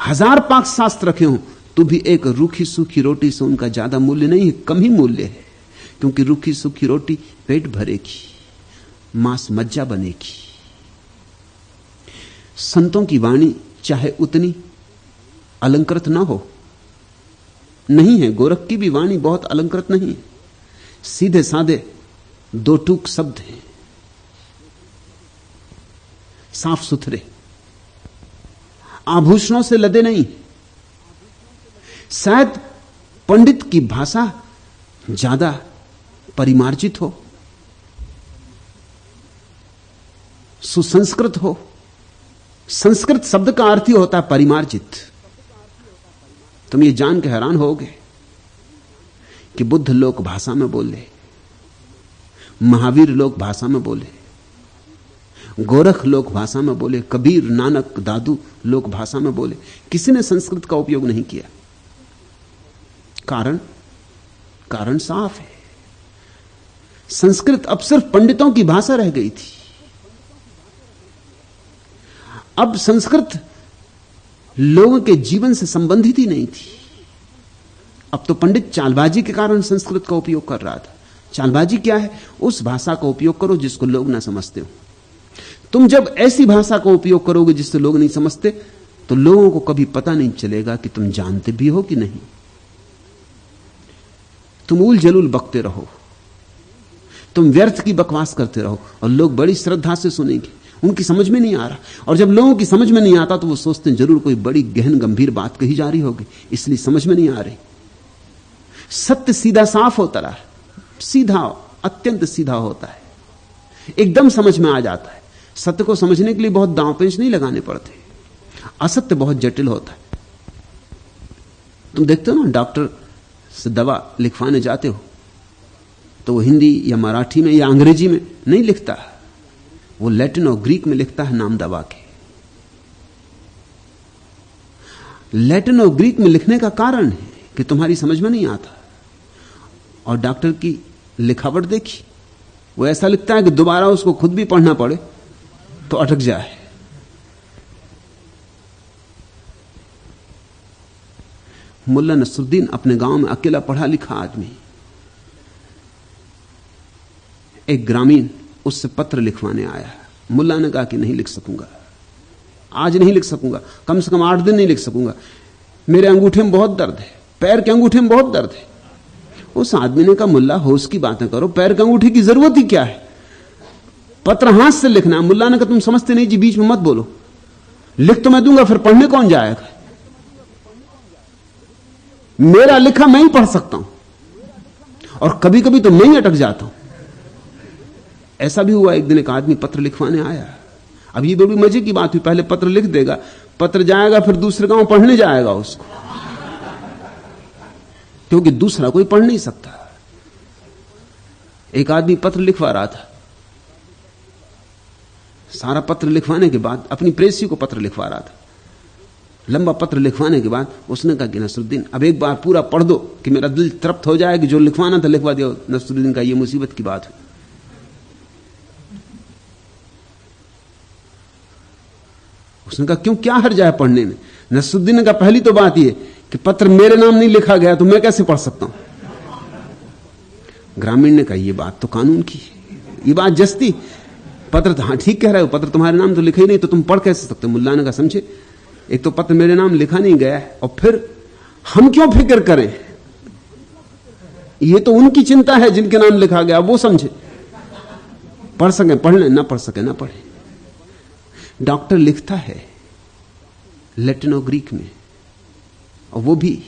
[SPEAKER 1] 1000 पाक शास्त्र रखे हों तो भी एक रूखी सूखी रोटी से उनका ज्यादा मूल्य नहीं है, कम ही मूल्य है, क्योंकि रूखी सूखी रोटी पेट भरेगी, मांस मज्जा बनेगी। संतों की वाणी चाहे उतनी अलंकृत ना हो, नहीं है, गोरख की भी वाणी बहुत अलंकृत नहीं है, सीधे साधे दो टूक शब्द हैं, साफ सुथरे, आभूषणों से लदे नहीं। शायद पंडित की भाषा ज्यादा परिमार्जित हो, सुसंस्कृत हो। संस्कृत शब्द का अर्थ ही होता है परिमार्जित। तुम ये जान के हैरान होगे कि बुद्ध लोक भाषा में बोले, महावीर लोक भाषा में बोले, गोरख लोक भाषा में बोले, कबीर, नानक, दादू लोक भाषा में बोले, किसी ने संस्कृत का उपयोग नहीं किया। कारण साफ है, संस्कृत अब सिर्फ पंडितों की भाषा रह गई थी। अब संस्कृत लोगों के जीवन से संबंधित ही नहीं थी। अब तो पंडित चालबाजी के कारण संस्कृत का उपयोग कर रहा था। चालबाजी क्या है? उस भाषा का उपयोग करो जिसको लोग ना समझते हो। तुम जब ऐसी भाषा का उपयोग करोगे जिससे लोग नहीं समझते, तो लोगों को कभी पता नहीं चलेगा कि तुम जानते भी हो कि नहीं। तुम उल जलूल बकते रहो, तुम व्यर्थ की बकवास करते रहो, और लोग बड़ी श्रद्धा से सुनेंगे। उनकी समझ में नहीं आ रहा, और जब लोगों की समझ में नहीं आता तो वो सोचते हैं जरूर कोई बड़ी गहन गंभीर बात कही जा रही होगी, इसलिए समझ में नहीं आ रही। सत्य सीधा साफ होता रहा, सीधा, अत्यंत सीधा होता है, एकदम समझ में आ जाता है। सत्य को समझने के लिए बहुत दांव पेंच नहीं लगाने पड़ते। असत्य बहुत जटिल होता है। तुम देखते हो ना, डॉक्टर से दवा लिखवाने जाते हो तो वो हिंदी या मराठी में या अंग्रेजी में नहीं लिखता, वो लैटिन और ग्रीक में लिखता है नाम दवा के। लैटिन और ग्रीक में लिखने का कारण है कि तुम्हारी समझ में नहीं आता। और डॉक्टर की लिखावट देखी, वो ऐसा लिखता है कि दोबारा उसको खुद भी पढ़ना पड़े तो अटक जाए। मुल्ला नसरुद्दीन अपने गांव में अकेला पढ़ा लिखा आदमी, एक ग्रामीण उससे पत्र लिखवाने आया। मुल्ला ने कहा कि नहीं लिख सकूंगा, आज नहीं लिख सकूंगा, कम से कम 8 दिन नहीं लिख सकूंगा, मेरे अंगूठे में बहुत दर्द है, पैर के अंगूठे में बहुत दर्द है। उस आदमी ने कहा, मुल्ला होश की बातें करो, पैर के अंगूठे की जरूरत ही क्या है, पत्र हाथ से लिखना है। मुल्ला ने कहा, तुम समझते नहीं जी, बीच में मत बोलो, लिख तो मैं दूंगा, फिर पढ़ने कौन जाएगा? मेरा लिखा मैं ही पढ़ सकता हूं, और कभी कभी तो मैं ही अटक जाता हूं। ऐसा भी हुआ, एक दिन एक आदमी पत्र लिखवाने आया। अब ये बड़ी मजे की बात हुई, पहले पत्र लिख देगा, पत्र जाएगा, फिर दूसरे गांव पढ़ने जाएगा उसको, क्योंकि दूसरा कोई पढ़ नहीं सकता। एक आदमी पत्र लिखवा रहा था, सारा पत्र लिखवाने के बाद अपनी प्रेसी को पत्र लिखवा रहा था। लंबा पत्र लिखवाने के बाद उसने कहा कि नसरुद्दीन अब एक बार पूरा पढ़ दो कि मेरा दिल तृप्त हो जाए कि जो लिखवाना था लिखवा दियो। नसरुद्दीन का ये मुसीबत की बात हुई। उसने कहा क्यों, क्या हर्ज है पढ़ने में? नसरुद्दीन ने कहा पहली तो बात यह कि पत्र मेरे नाम नहीं लिखा गया तो मैं कैसे पढ़ सकता हूं। ग्रामीण ने कहा यह बात तो कानून की, ये बात जस्ती, पत्र तो हाँ ठीक कह रहे हो, पत्र तुम्हारे नाम तो लिखा ही नहीं, तो तुम पढ़ कैसे सकते? मुल्ला ने कहा समझे, एक तो पत्र मेरे नाम लिखा नहीं गया है और फिर हम क्यों फिक्र करें, ये तो उनकी चिंता है जिनके नाम लिखा गया, वो समझे, पढ़ सके पढ़ लें, ना पढ़ सके ना पढ़े। डॉक्टर लिखता है लैटिन और ग्रीक में, और वो भी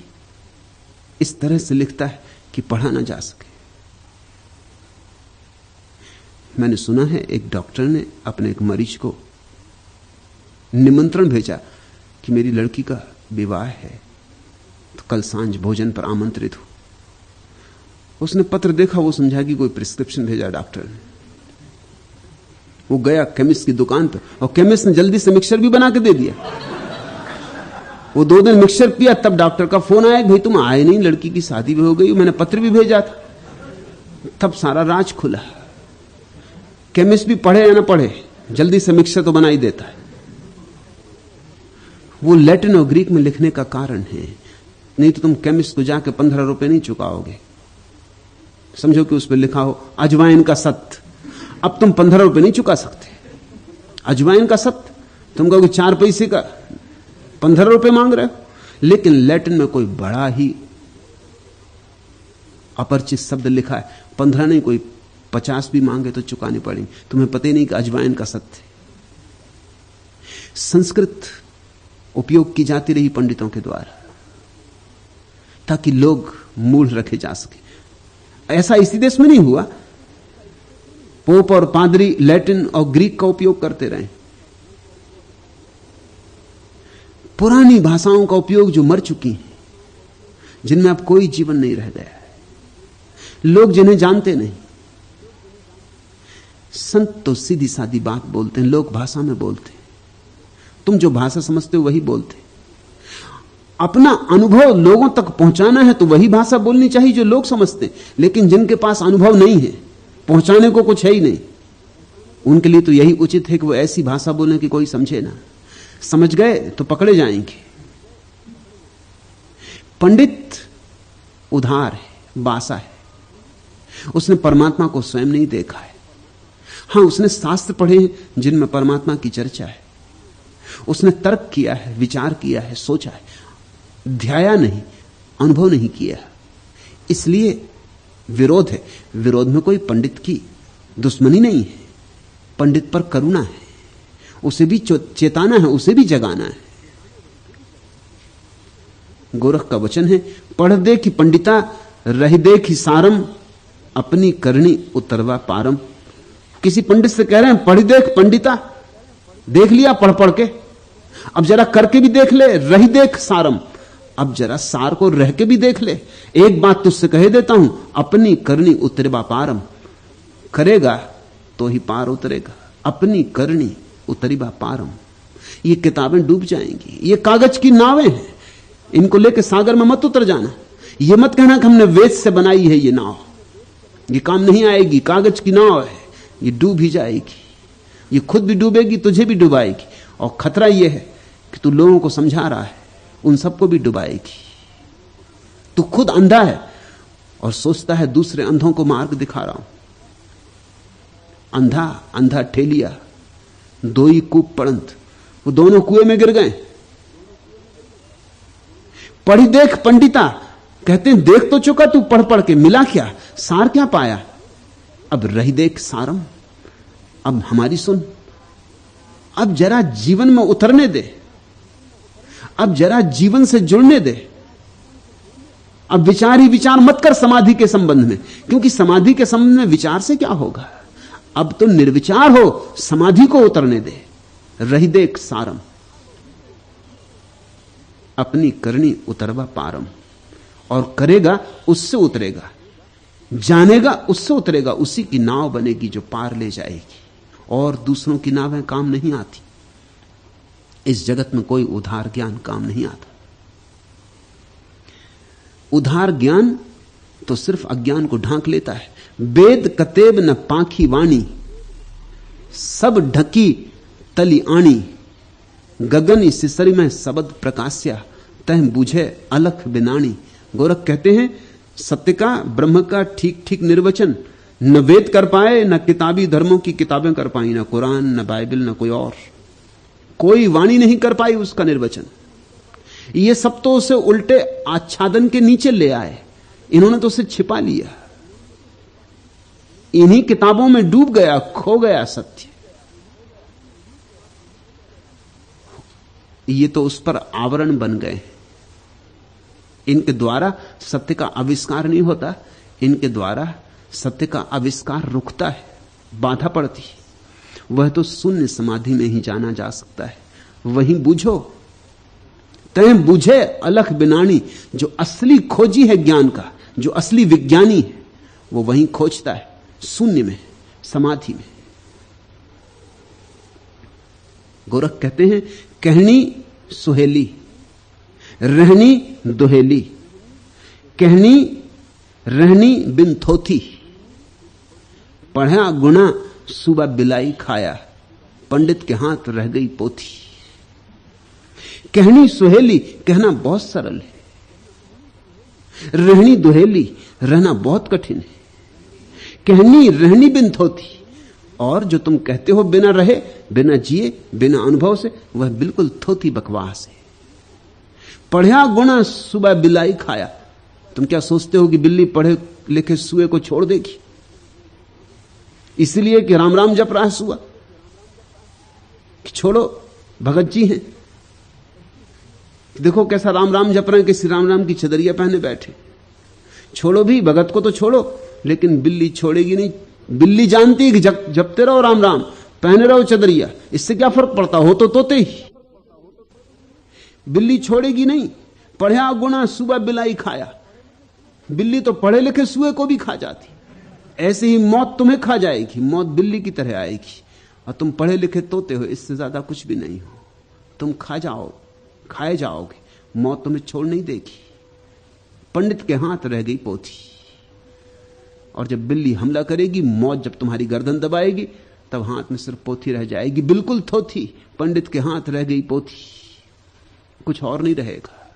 [SPEAKER 1] इस तरह से लिखता है कि पढ़ा ना जा सके। मैंने सुना है एक डॉक्टर ने अपने एक मरीज को निमंत्रण भेजा कि मेरी लड़की का विवाह है तो कल सांझ भोजन पर आमंत्रित हो। उसने पत्र देखा, वो समझा कि कोई प्रिस्क्रिप्शन भेजा डॉक्टर ने। वो गया केमिस्ट की दुकान पर और केमिस्ट ने जल्दी से मिक्सचर भी बना के दे दिया। वो 2 दिन मिक्सचर पिया, तब डॉक्टर का फोन आया, भाई तुम आए नहीं, लड़की की शादी भी हो गई, मैंने पत्र भी भेजा था। तब सारा राज खुला। केमिस्ट भी पढ़े या ना पढ़े, जल्दी से मिक्सचर तो बना ही देता है। वो लैटिन और ग्रीक में लिखने का कारण है, नहीं तो तुम केमिस्ट को जाके 15 रुपए नहीं चुकाओगे। समझो कि उस पर लिखा हो अजवाइन का सत्य, अब तुम 15 रुपए नहीं चुका सकते। अजवाइन का सत्य तुम कहोगे 4 पैसे का 15 रुपए मांग रहे हो, लेकिन लैटिन में कोई बड़ा ही अपरिचित शब्द लिखा है, 15 नहीं कोई 50 भी मांगे तो चुकानी पड़ेगी। तुम्हें पता ही नहीं कि अजवाइन का सत्य। संस्कृत उपयोग की जाती रही पंडितों के द्वारा ताकि लोग मूढ़ रखे जा सके। ऐसा इसी देश में नहीं हुआ, पोप और पादरी लैटिन और ग्रीक का उपयोग करते रहे। पुरानी भाषाओं का उपयोग जो मर चुकी हैं, जिनमें अब कोई जीवन नहीं रह गया है, लोग जिन्हें जानते नहीं। संत तो सीधी सादी बात बोलते हैं, लोग भाषा में बोलते हैं। तुम जो भाषा समझते हो वही बोलते। अपना अनुभव लोगों तक पहुंचाना है तो वही भाषा बोलनी चाहिए जो लोग समझते हैं। लेकिन जिनके पास अनुभव नहीं है, पहुंचाने को कुछ है ही नहीं, उनके लिए तो यही उचित है कि वो ऐसी भाषा बोलें कि कोई समझे ना। समझ गए तो पकड़े जाएंगे। पंडित उधार है, बासा है, उसने परमात्मा को स्वयं नहीं देखा है। हां, उसने शास्त्र पढ़े हैं जिनमें परमात्मा की चर्चा है, उसने तर्क किया है, विचार किया है, सोचा है, ध्याया नहीं, अनुभव नहीं किया। इसलिए विरोध है। विरोध में कोई पंडित की दुश्मनी नहीं है, पंडित पर करुणा है, उसे भी चेताना है, उसे भी जगाना है। गोरख का वचन है, पढ़ दे कि पंडिता रह दे कि सारम, अपनी करनी उतरवा पारम। किसी पंडित से कह रहे हैं पढ़ देख पंडिता, देख लिया पढ़ पढ़ के, अब जरा करके भी देख ले, रही देख सारम, अब जरा सार को रह के भी देख ले। एक बात तुझसे कह देता हूं, अपनी करनी उतरवा पारम, करेगा तो ही पार उतरेगा। अपनी करनी उतरवा पारम। ये किताबें डूब जाएंगी, ये कागज की नावें हैं, इनको लेके सागर में मत उतर जाना। ये मत कहना कि हमने वेद से बनाई है ये नाव, ये काम नहीं आएगी, कागज की नाव है, ये डूब ही जाएगी। ये खुद भी डूबेगी, तुझे भी डुबाएगी। और खतरा यह है कि तू लोगों को समझा रहा है, उन सबको भी डुबाएगी। तू खुद अंधा है और सोचता है दूसरे अंधों को मार्ग दिखा रहा हूं। अंधा अंधा ठेलिया, दो ही कूप पड़ंत, वो दोनों कुएं में गिर गए। पढ़ी देख पंडिता, कहते हैं देख तो चुका तू पढ़ पढ़ के, मिला क्या, सार क्या पाया? अब रही देख सारम, अब हमारी सुन, अब जरा जीवन में उतरने दे, अब जरा जीवन से जुड़ने दे। अब विचार ही विचार मत कर समाधि के संबंध में, क्योंकि समाधि के संबंध में विचार से क्या होगा। अब तो निर्विचार हो, समाधि को उतरने दे। रही देख सारम, अपनी करनी उतरवा पारम। और करेगा उससे उतरेगा, जानेगा उससे उतरेगा, उसी की नाव बनेगी जो पार ले जाएगी। और दूसरों की नावें काम नहीं आती। इस जगत में कोई उधार ज्ञान काम नहीं आता। उधार ज्ञान तो सिर्फ अज्ञान को ढांक लेता है। वेद कतेब न पाखी वाणी, सब ढकी तली आणी। गगन सिसरी में शब्द प्रकाश्या तह बुझे अलख बिनाणी। गोरख कहते हैं सत्य का, ब्रह्म का ठीक ठीक निर्वचन न वेद कर पाए, न किताबी धर्मों की किताबें कर पाई, न कुरान, न बाइबल, न कोई और, कोई वाणी नहीं कर पाई उसका निर्वचन। ये सब तो उसे उल्टे आच्छादन के नीचे ले आए, इन्होंने तो उसे छिपा लिया। इन्हीं किताबों में डूब गया, खो गया सत्य। ये तो उस पर आवरण बन गए। इनके द्वारा सत्य का आविष्कार नहीं होता, इनके द्वारा सत्य का आविष्कार रुकता है, बाधा पड़ती है। वह तो शून्य समाधि में ही जाना जा सकता है। वहीं बुझो तय बुझे अलख बिनानी। जो असली खोजी है ज्ञान का, जो असली विज्ञानी है, वो वहीं खोजता है, शून्य में, समाधि में। गोरख कहते हैं कहनी सुहेली, रहनी दुहेली, कहनी रहनी बिन थोथी, पढ़ा गुना सुबह बिलाई खाया, पंडित के हाथ रह गई पोथी। कहनी सुहेली, कहना बहुत सरल है, रहनी दुहेली, रहना बहुत कठिन है। कहनी रहनी बिन थोथी, और जो तुम कहते हो बिना रहे, बिना जिए, बिना अनुभव से, वह बिल्कुल थोथी बकवास है। पढ़ा गुना सुबह बिलाई खाया, तुम क्या सोचते हो कि बिल्ली पढ़े लिखे सुए को छोड़ देगी? इसलिए कि राम राम जप रहा है सुआ, कि छोड़ो, भगत जी हैं, देखो कैसा राम राम जप रहे हैं, किसी राम राम की चदरिया पहने बैठे। छोड़ो भी, भगत को तो छोड़ो, लेकिन बिल्ली छोड़ेगी नहीं। बिल्ली जानती है कि जपते रहो राम राम, पहने रहो चदरिया, इससे क्या फर्क पड़ता, हो तो तोते ही। बिल्ली छोड़ेगी नहीं। पढ़ा गुना सुबह बिलाई खाया, बिल्ली तो पढ़े लिखे सुए को भी खा जाती। ऐसे ही मौत तुम्हें खा जाएगी, मौत बिल्ली की तरह आएगी, और तुम पढ़े लिखे तोते हो, इससे ज्यादा कुछ भी नहीं हो। तुम खाए जाओगे, मौत तुम्हें छोड़ नहीं देगी। पंडित के हाथ रह गई पोथी, और जब बिल्ली हमला करेगी, मौत जब तुम्हारी गर्दन दबाएगी, तब हाथ में सिर्फ पोथी रह जाएगी, बिल्कुल थोथी। पंडित के हाथ रह गई पोथी, कुछ और नहीं रहेगा,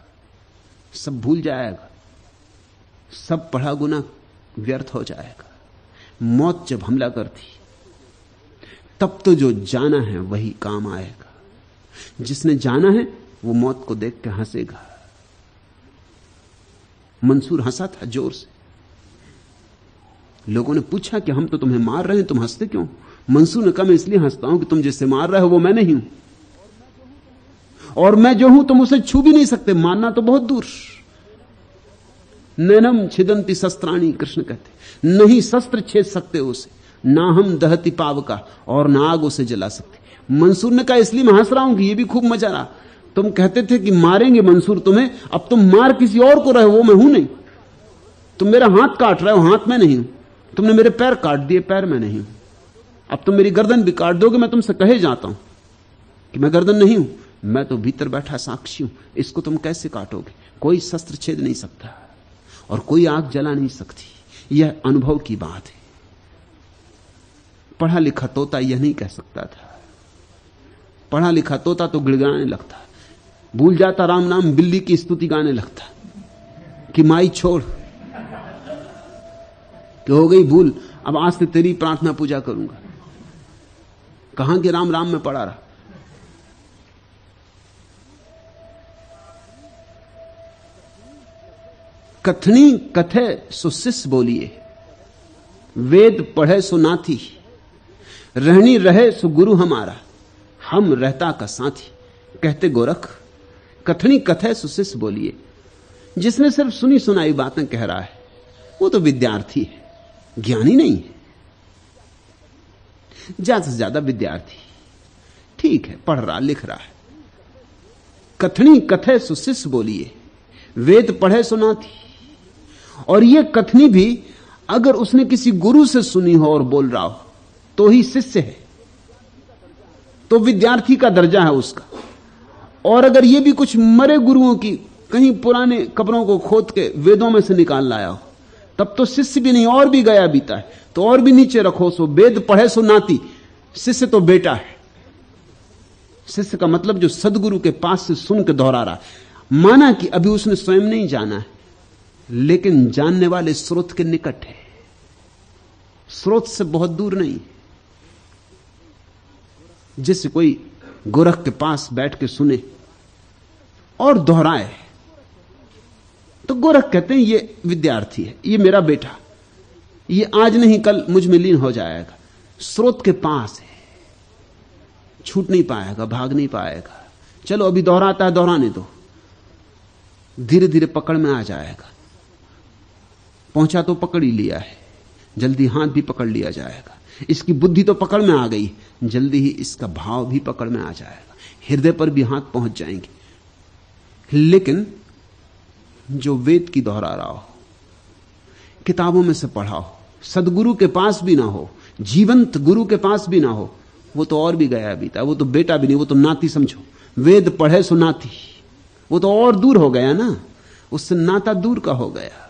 [SPEAKER 1] सब भूल जाएगा, सब पढ़ा गुना व्यर्थ हो जाएगा। मौत जब हमला करती, तब तो जो जाना है वही काम आएगा। जिसने जाना है वो मौत को देख के हंसेगा। मंसूर हंसा था जोर से। लोगों ने पूछा कि हम तो तुम्हें मार रहे हैं, तुम हंसते क्यों? मंसूर ने कहा मैं इसलिए हंसता हूं कि तुम जिससे मार रहे हो वो मैं नहीं हूं, और मैं जो हूं तुम उसे छू भी नहीं सकते, मानना तो बहुत दूर। नैनम छिदंती शस्त्राणी, कृष्ण कहते, नहीं शस्त्र छेद सकते उसे, ना हम दहती पाव का, और ना आग उसे जला सकते। मंसूर ने कहा इसलिए मैं हंस रहा हूं कि ये भी खूब मजा रहा। तुम कहते थे कि मारेंगे मंसूर तुम्हें, अब तुम मार किसी और को रहे हो, वो मैं हूं नहीं। तुम मेरा हाथ काट रहे हो, हाथ मैं नहीं हूं। तुमने मेरे पैर काट दिए, पैर मैं नहीं हूं। अब तुम मेरी गर्दन भी काट दोगे, मैं तुमसे कहे जाता हूं कि मैं गर्दन नहीं हूं, मैं तो भीतर बैठा साक्षी हूं। इसको तुम कैसे काटोगे? कोई शस्त्र छेद नहीं सकता और कोई आग जला नहीं सकती। यह अनुभव की बात है। पढ़ा लिखा तोता यह नहीं कह सकता था। पढ़ा लिखा तोता तो गिड़गिड़ाने लगता, भूल जाता राम नाम, बिल्ली की स्तुति गाने लगता कि माई छोड़, कि हो गई भूल, अब आज से तेरी प्रार्थना पूजा करूंगा। कहां के राम राम में पड़ा रहा। कथनी कथे सुशिष बोलिए, वेद पढ़े सो नाथी, रहनी रहे सो गुरु हमारा, हम रहता का साथी। कहते गोरख कथनी कथे सुशिष बोलिए। जिसने सिर्फ सुनी सुनाई बातें कह रहा है वो तो विद्यार्थी है, ज्ञानी नहीं है। ज्यादा से ज्यादा विद्यार्थी, ठीक है, पढ़ रहा लिख रहा है। कथनी कथे सुशिष बोलिए, वेद पढ़े सो नाथी। और यह कथनी भी अगर उसने किसी गुरु से सुनी हो और बोल रहा हो तो ही शिष्य है, तो विद्यार्थी का दर्जा है उसका। और अगर यह भी कुछ मरे गुरुओं की कहीं पुराने कब्रों को खोद के वेदों में से निकाल लाया हो, तब तो शिष्य भी नहीं, और भी गया बीता है, तो और भी नीचे रखो। सो वेद पढ़े सो नाती, शिष्य तो बेटा है। शिष्य का मतलब जो सदगुरु के पास से सुन के दोहरा रहा है। माना कि अभी उसने स्वयं नहीं जाना है, लेकिन जानने वाले स्रोत के निकट है, स्रोत से बहुत दूर नहीं। जिससे कोई गोरख के पास बैठ के सुने और दोहराए, तो गोरख कहते हैं ये विद्यार्थी है, ये मेरा बेटा, ये आज नहीं कल मुझ में लीन हो जाएगा। स्रोत के पास है, छूट नहीं पाएगा, भाग नहीं पाएगा। चलो अभी दोहराता है, दोहराने दो, धीरे धीरे पकड़ में आ जाएगा। पहुंचा तो पकड़ ही लिया है, जल्दी हाथ भी पकड़ लिया जाएगा। इसकी बुद्धि तो पकड़ में आ गई, जल्दी ही इसका भाव भी पकड़ में आ जाएगा, हृदय पर भी हाथ पहुंच जाएंगे। लेकिन जो वेद की दोहरा रहा हो, किताबों में से पढ़ा हो, सदगुरु के पास भी ना हो, जीवंत गुरु के पास भी ना हो, वो तो और भी गया बीता, वो तो बेटा भी नहीं, वो तो नाती समझो। वेद पढ़े सो नाती, वो तो और दूर हो गया ना, उससे नाता दूर का हो गया।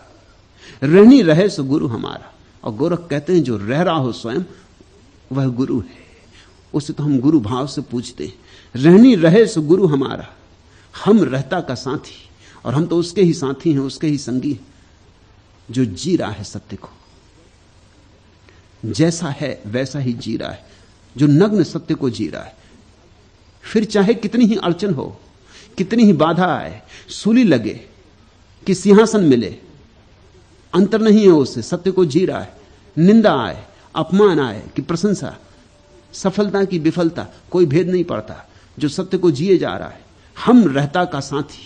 [SPEAKER 1] रहनी रहे सो गुरु हमारा। और गोरख कहते हैं जो रह रहा हो स्वयं वह गुरु है, उसे तो हम गुरु भाव से पूछते हैं। रहनी रहे सो गुरु हमारा, हम रहता का साथी, और हम तो उसके ही साथी हैं, उसके ही संगी हैं, जो जी रहा है सत्य को, जैसा है वैसा ही जी रहा है, जो नग्न सत्य को जी रहा है। फिर चाहे कितनी ही अड़चन हो, कितनी ही बाधा आए, सूली लगे कि सिंहासन मिले, अंतर नहीं है उससे, सत्य को जी रहा है। निंदा आए, अपमान आए कि प्रशंसा, सफलता की विफलता, कोई भेद नहीं पड़ता, जो सत्य को जिए जा रहा है। हम रहता का साथी,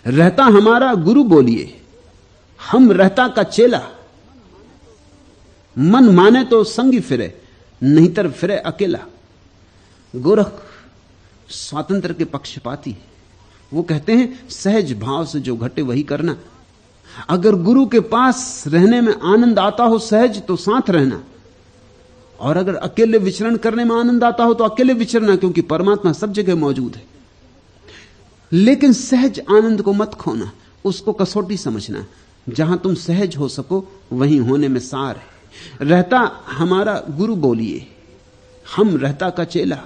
[SPEAKER 1] रहता हमारा गुरु बोलिए, हम रहता का चेला। मन माने तो संगी फिरे, नहींतर फिरे अकेला। गोरख स्वातंत्र के पक्षपाती है। वो कहते हैं सहज भाव से जो घटे वही करना। अगर गुरु के पास रहने में आनंद आता हो सहज, तो साथ रहना, और अगर अकेले विचरण करने में आनंद आता हो तो अकेले विचरना, क्योंकि परमात्मा सब जगह मौजूद है। लेकिन सहज आनंद को मत खोना, उसको कसौटी समझना। जहां तुम सहज हो सको वहीं होने में सार है। रहता हमारा गुरु बोलिए, हम रहता का चेला।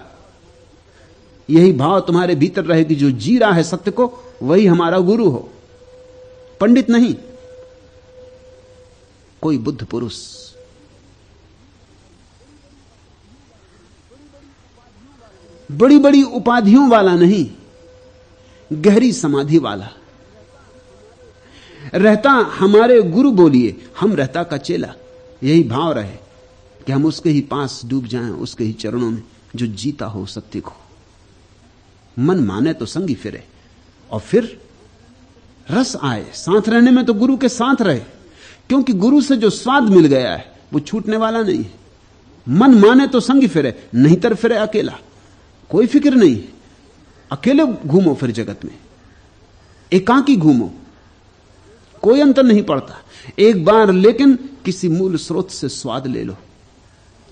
[SPEAKER 1] यही भाव तुम्हारे भीतर रहे कि जो जी रहा है सत्य को वही हमारा गुरु हो, पंडित नहीं, कोई बुद्ध पुरुष। बड़ी बड़ी उपाधियों वाला नहीं, गहरी समाधि वाला। रहता हमारे गुरु बोलिए, हम रहता का चेला। यही भाव रहे कि हम उसके ही पास डूब जाएं, उसके ही चरणों में, जो जीता हो सत्य को। मन माने तो संगी फिरे, और फिर रस आए साथ रहने में, तो गुरु के साथ रहे, क्योंकि गुरु से जो स्वाद मिल गया है वो छूटने वाला नहीं है। मन माने तो संगी फिरे, नहींतर फिरे अकेला। कोई फिक्र नहीं, अकेले घूमो फिर जगत में, एकाकी घूमो, कोई अंतर नहीं पड़ता। एक बार लेकिन किसी मूल स्रोत से स्वाद ले लो,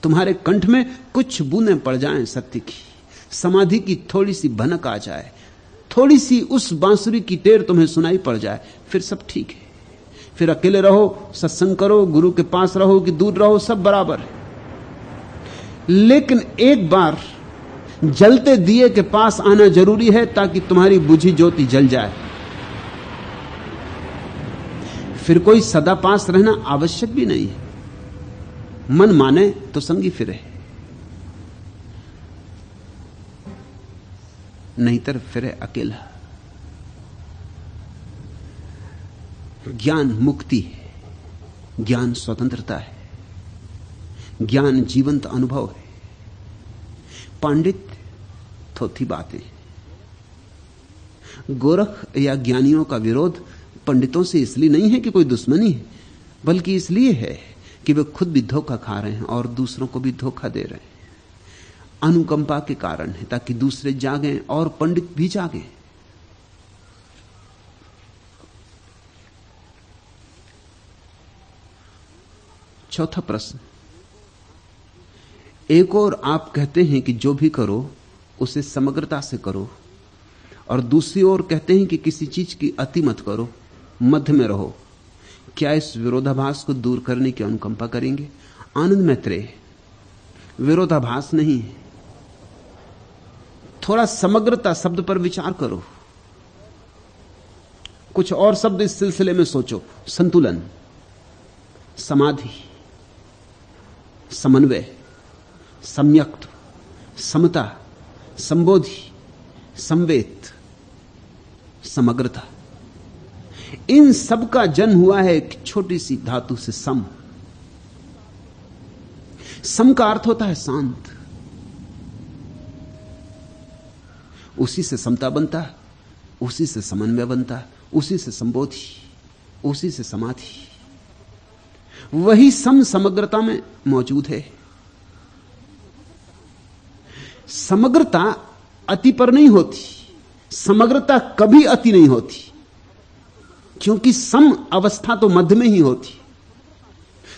[SPEAKER 1] तुम्हारे कंठ में कुछ बूंदें पड़ जाएं सत्य की, समाधि की थोड़ी सी भनक आ जाए, थोड़ी सी उस बांसुरी की टेर तुम्हें सुनाई पड़ जाए, फिर सब ठीक है। फिर अकेले रहो, सत्संग करो, गुरु के पास रहो कि दूर रहो, सब बराबर है। लेकिन एक बार जलते दिए के पास आना जरूरी है, ताकि तुम्हारी बुझी ज्योति जल जाए। फिर कोई सदा पास रहना आवश्यक भी नहीं है। मन माने तो संगी फिरे, नहींतर फिरे अकेला। ज्ञान मुक्ति है, ज्ञान स्वतंत्रता है, ज्ञान जीवंत अनुभव है। पांडित थोथी बातें। गोरख या ज्ञानियों का विरोध पंडितों से इसलिए नहीं है कि कोई दुश्मनी है, बल्कि इसलिए है कि वे खुद भी धोखा खा रहे हैं और दूसरों को भी धोखा दे रहे हैं। अनुकंपा के कारण है, ताकि दूसरे जागें और पंडित भी जागें। चौथा प्रश्न, एक और आप कहते हैं कि जो भी करो उसे समग्रता से करो, और दूसरी ओर कहते हैं कि किसी चीज की अति मत करो, मध्य में रहो। क्या इस विरोधाभास को दूर करने की अनुकंपा करेंगे? आनंद मैत्रेय, विरोधाभास नहीं है, थोड़ा समग्रता शब्द पर विचार करो, कुछ और शब्द इस सिलसिले में सोचो। संतुलन, समाधि, समन्वय, सम्यक्त, समता, संबोधि, संवेद, समग्रता। इन सब का जन्म हुआ है एक छोटी सी धातु से, सम। सम का अर्थ होता है शांत। उसी से समता बनता है, उसी से समन्वय बनता है, उसी से संबोधि, उसी से समाधि। वही सम समग्रता में मौजूद है। समग्रता अति पर नहीं होती, समग्रता कभी अति नहीं होती, क्योंकि सम अवस्था तो मध्य में ही होती।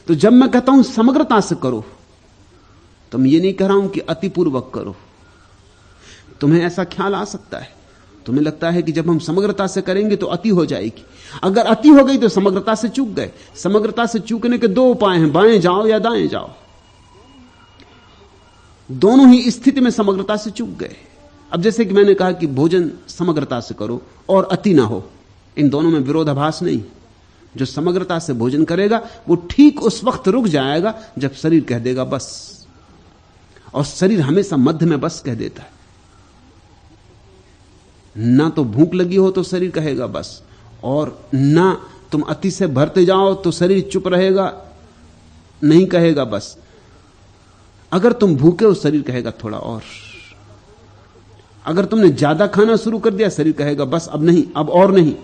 [SPEAKER 1] तो जब मैं कहता हूं समग्रता से करो, तो मैं ये नहीं कह रहा हूं कि अतिपूर्वक करो। तुम्हें ऐसा ख्याल आ सकता है, तुम्हें लगता है कि जब हम समग्रता से करेंगे तो अति हो जाएगी। अगर अति हो गई तो समग्रता से चूक गए। समग्रता से चूकने के दो उपाय हैं, बाएं जाओ या दाएं जाओ। दोनों ही स्थिति में समग्रता से चूक गए। अब जैसे कि मैंने कहा कि भोजन समग्रता से करो और अति ना हो, इन दोनों में विरोधाभास नहीं। जो समग्रता से भोजन करेगा वो ठीक उस वक्त रुक जाएगा जब शरीर कह देगा बस, और शरीर हमेशा मध्य में बस कह देता है। ना तो भूख लगी हो तो शरीर कहेगा बस, और ना तुम अति से भरते जाओ तो शरीर चुप रहेगा, नहीं कहेगा बस। अगर तुम भूखे हो शरीर कहेगा थोड़ा और। अगर तुमने ज्यादा खाना शुरू कर दिया शरीर कहेगा बस अब नहीं, अब और नहीं।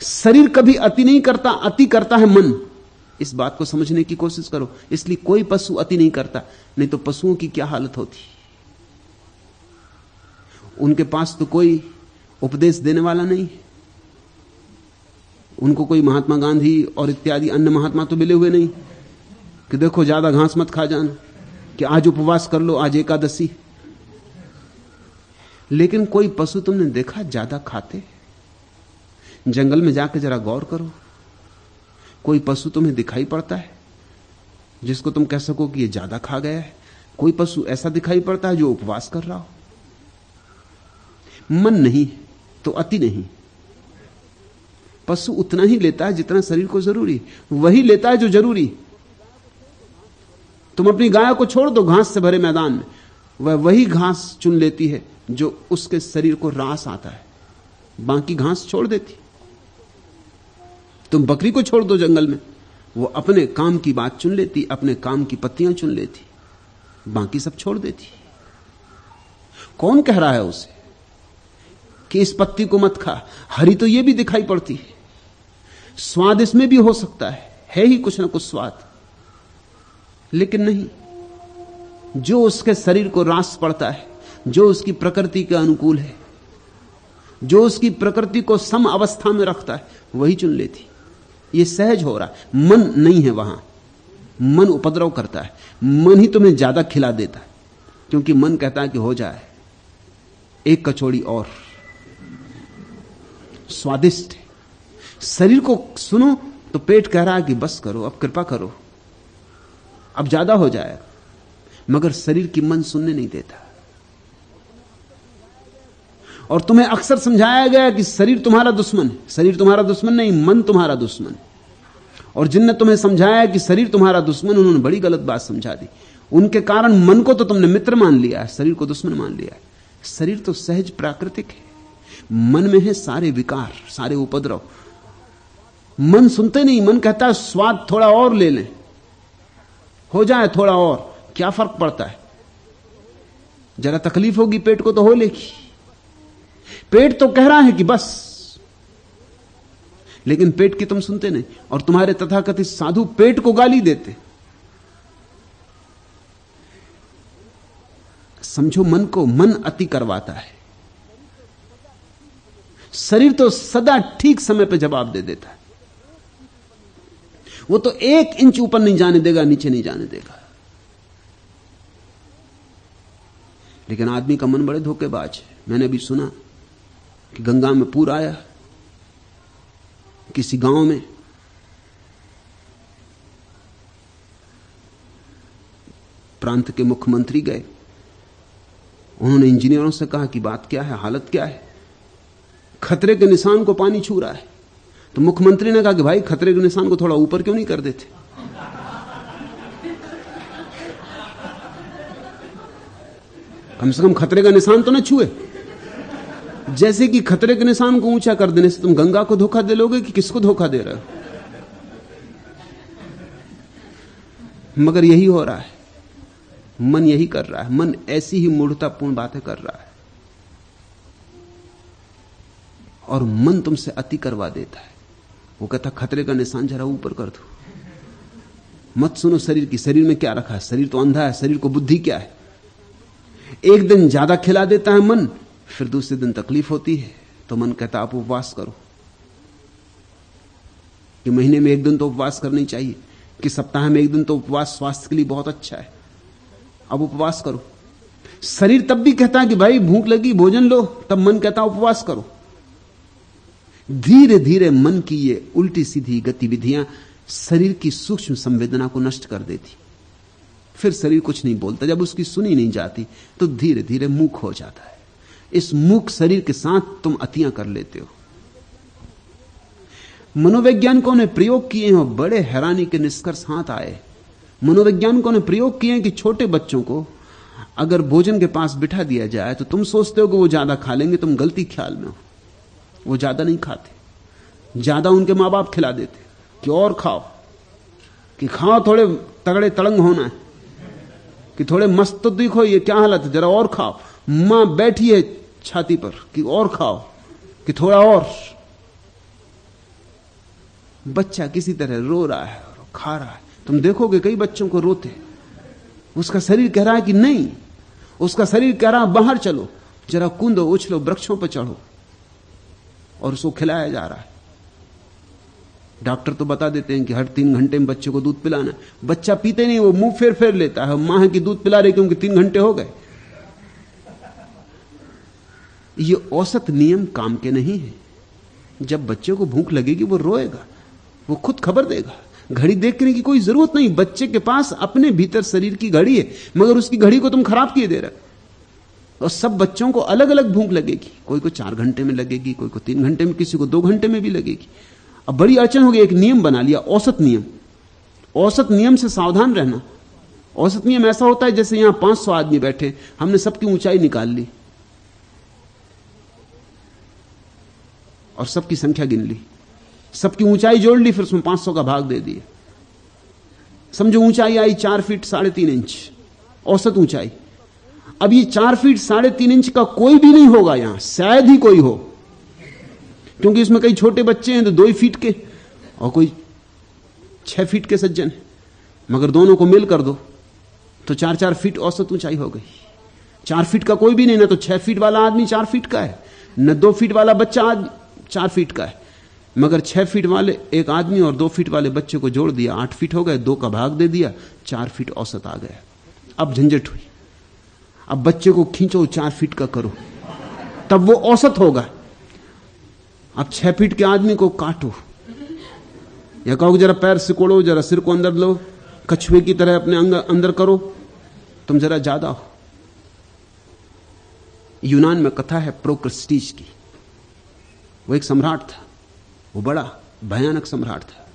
[SPEAKER 1] शरीर कभी अति नहीं करता, अति करता है मन। इस बात को समझने की कोशिश करो। इसलिए कोई पशु अति नहीं करता, नहीं तो पशुओं की क्या हालत होती। उनके पास तो कोई उपदेश देने वाला नहीं। उनको कोई महात्मा गांधी और इत्यादि अन्य महात्मा तो मिले हुए नहीं कि देखो ज्यादा घास मत खा जाना, कि आज उपवास कर लो, आज एकादशी। लेकिन कोई पशु तुमने देखा ज्यादा खाते? जंगल में जाकर जरा गौर करो, कोई पशु तुम्हें दिखाई पड़ता है जिसको तुम कह सको कि ये ज्यादा खा गया है? कोई पशु ऐसा दिखाई पड़ता है जो उपवास कर रहा हो? मन नहीं तो अति नहीं। पशु उतना ही लेता है जितना शरीर को जरूरी, वही लेता है जो जरूरी। तुम अपनी गाय को छोड़ दो घास से भरे मैदान में, वह वही घास चुन लेती है जो उसके शरीर को रास आता है, बाकी घास छोड़ देती। तुम बकरी को छोड़ दो जंगल में, वो अपने काम की बात चुन लेती, अपने काम की पत्तियां चुन लेती, बाकी सब छोड़ देती। कौन कह रहा है उसे कि इस पत्ती को मत खा? हरी तो ये भी दिखाई पड़ती है, स्वाद इसमें भी हो सकता है ही कुछ ना कुछ स्वाद, लेकिन नहीं। जो उसके शरीर को रास पड़ता है, जो उसकी प्रकृति के अनुकूल है, जो उसकी प्रकृति को सम अवस्था में रखता है, वही चुन लेती। ये सहज हो रहा है, मन नहीं है वहां। मन उपद्रव करता है, मन ही तुम्हें ज्यादा खिला देता है, क्योंकि मन कहता है कि हो जाए एक कचौड़ी और, स्वादिष्ट है। शरीर को सुनो तो पेट कह रहा है कि बस करो, अब कृपा करो, अब ज्यादा हो जाएगा, मगर शरीर की मन सुनने नहीं देता। और तुम्हें अक्सर समझाया गया कि शरीर तुम्हारा दुश्मन है। शरीर तुम्हारा दुश्मन नहीं, मन तुम्हारा दुश्मन। और जिनने तुम्हें समझाया कि शरीर तुम्हारा दुश्मन, उन्होंने बड़ी गलत बात समझा दी। उनके कारण मन को तो तुमने मित्र मान लिया है, शरीर को दुश्मन मान लिया है। शरीर तो सहज प्राकृतिक है, मन में है सारे विकार, सारे उपद्रव। मन सुनते नहीं, मन कहता है स्वाद थोड़ा और ले लें, हो जाए थोड़ा और, क्या फर्क पड़ता है, जरा तकलीफ होगी पेट को तो हो लेगी। पेट तो कह रहा है कि बस, लेकिन पेट की तुम सुनते नहीं। और तुम्हारे तथाकथित साधु पेट को गाली देते। समझो मन को, मन अति करवाता है। शरीर तो सदा ठीक समय पर जवाब दे देता है, वो तो 1 इंच ऊपर नहीं जाने देगा, नीचे नहीं जाने देगा। लेकिन आदमी का मन बड़े धोखेबाज है। मैंने भी सुना कि गंगा में पूर आया किसी गांव में, प्रांत के मुख्यमंत्री गए, उन्होंने इंजीनियरों से कहा कि बात क्या है, हालत क्या है, खतरे के निशान को पानी छू रहा है। तो मुख्यमंत्री ने कहा कि भाई खतरे के निशान को थोड़ा ऊपर क्यों नहीं कर देते? कम से कम खतरे का निशान तो न छुए। जैसे कि खतरे के निशान को ऊंचा कर देने से तुम गंगा को धोखा दे लोगे कि किसको धोखा दे रहे हो? मगर यही हो रहा है, मन यही कर रहा है। मन ऐसी ही मूढ़तापूर्ण बातें कर रहा है और मन तुमसे अति करवा देता है। वो कहता खतरे का निशान जरा ऊपर कर दो, मत सुनो शरीर की। शरीर में क्या रखा है? शरीर तो अंधा है, शरीर को बुद्धि क्या है? एक दिन ज्यादा खिला देता है मन, फिर दूसरे दिन तकलीफ होती है तो मन कहता आप उपवास करो, कि महीने में एक दिन तो उपवास करनी चाहिए, कि सप्ताह में एक दिन तो उपवास स्वास्थ्य के लिए बहुत अच्छा है, अब उपवास करो। शरीर तब भी कहता है कि भाई भूख लगी भोजन लो, तब मन कहता उपवास करो। धीरे धीरे मन की ये उल्टी सीधी गतिविधियां शरीर की सूक्ष्म संवेदना को नष्ट कर देती। फिर शरीर कुछ नहीं बोलता। जब उसकी सुनी नहीं जाती तो धीरे धीरे मूक हो जाता है। इस मूक शरीर के साथ तुम अतियां कर लेते हो। मनोवैज्ञानिकों ने प्रयोग किए हैं और बड़े हैरानी के निष्कर्ष हाथ आए। मनोवैज्ञानिकों ने प्रयोग किए हैं कि छोटे बच्चों को अगर भोजन के पास बिठा दिया जाए तो तुम सोचते हो कि वो ज्यादा खा लेंगे, तुम गलती ख्याल में हो। वो ज्यादा नहीं खाते, ज्यादा उनके मां बाप खिला देते कि और खाओ, कि खाओ, थोड़े तगड़े तड़ंग होना है, कि थोड़े मस्त तो दिखो, ये क्या हालत है, जरा और खाओ। मां बैठी है छाती पर कि और खाओ, कि थोड़ा और। बच्चा किसी तरह रो रहा है और खा रहा है। तुम देखोगे कई बच्चों को रोते, उसका शरीर कह रहा है कि नहीं, उसका शरीर कह रहा है बाहर चलो, जरा कूदो, उछलो, वृक्षों पर चढ़ो, और उसको खिलाया जा रहा है। डॉक्टर तो बता देते हैं कि हर 3 घंटे में बच्चे को दूध पिलाना है। बच्चा पीते नहीं, वो मुंह फेर फेर लेता है, मां है कि दूध पिला रही क्योंकि 3 घंटे हो गए। ये औसत नियम काम के नहीं है। जब बच्चे को भूख लगेगी वो रोएगा, वो खुद खबर देगा। घड़ी देखने की कोई जरूरत नहीं। बच्चे के पास अपने भीतर शरीर की घड़ी है, मगर उसकी घड़ी को तुम खराब किए दे रहे हो। और सब बच्चों को अलग अलग भूख लगेगी। कोई को 4 घंटे में लगेगी, कोई को 3 घंटे में, किसी को 2 घंटे में भी लगेगी। अब बड़ी अड़चन हो गई। एक नियम बना लिया, औसत नियम। औसत नियम से सावधान रहना। औसत नियम ऐसा होता है जैसे यहां 500 आदमी बैठे, हमने सबकी ऊंचाई निकाल ली और सबकी संख्या गिन ली, सबकी ऊंचाई जोड़ ली, फिर उसमें 500 का भाग दे दिया। समझो ऊंचाई आई 4 फीट 3.5 इंच, औसत ऊंचाई। अब ये 4 फीट 3.5 इंच का कोई भी नहीं होगा यहां, शायद ही कोई हो, क्योंकि इसमें कई छोटे बच्चे हैं तो 2 फीट के, और कोई 6 फीट के सज्जन है। मगर दोनों को मिल कर दो तो 4-4 फीट औसत ऊंचाई हो गई। 4 फीट का कोई भी नहीं, ना तो 6 फीट वाला आदमी 4 फीट का है, न 2 फीट वाला बच्चा 4 फीट का है। मगर 6 फीट वाले एक आदमी और 2 फीट वाले बच्चे को जोड़ दिया, 8 फीट हो गए, 2 का भाग दे दिया, 4 फीट औसत आ गया। अब झंझट हुई। अब बच्चे को खींचो 4 फीट का करो, तब वो औसत होगा। अब 6 फीट के आदमी को काटो, या कहो जरा पैर सिकोड़ो, जरा सिर को अंदर लो, कछुए की तरह अपने अंदर करो, तुम जरा ज्यादा हो। यूनान में कथा है प्रोक्रस्टीज की। वो एक सम्राट था, वो बड़ा भयानक सम्राट था।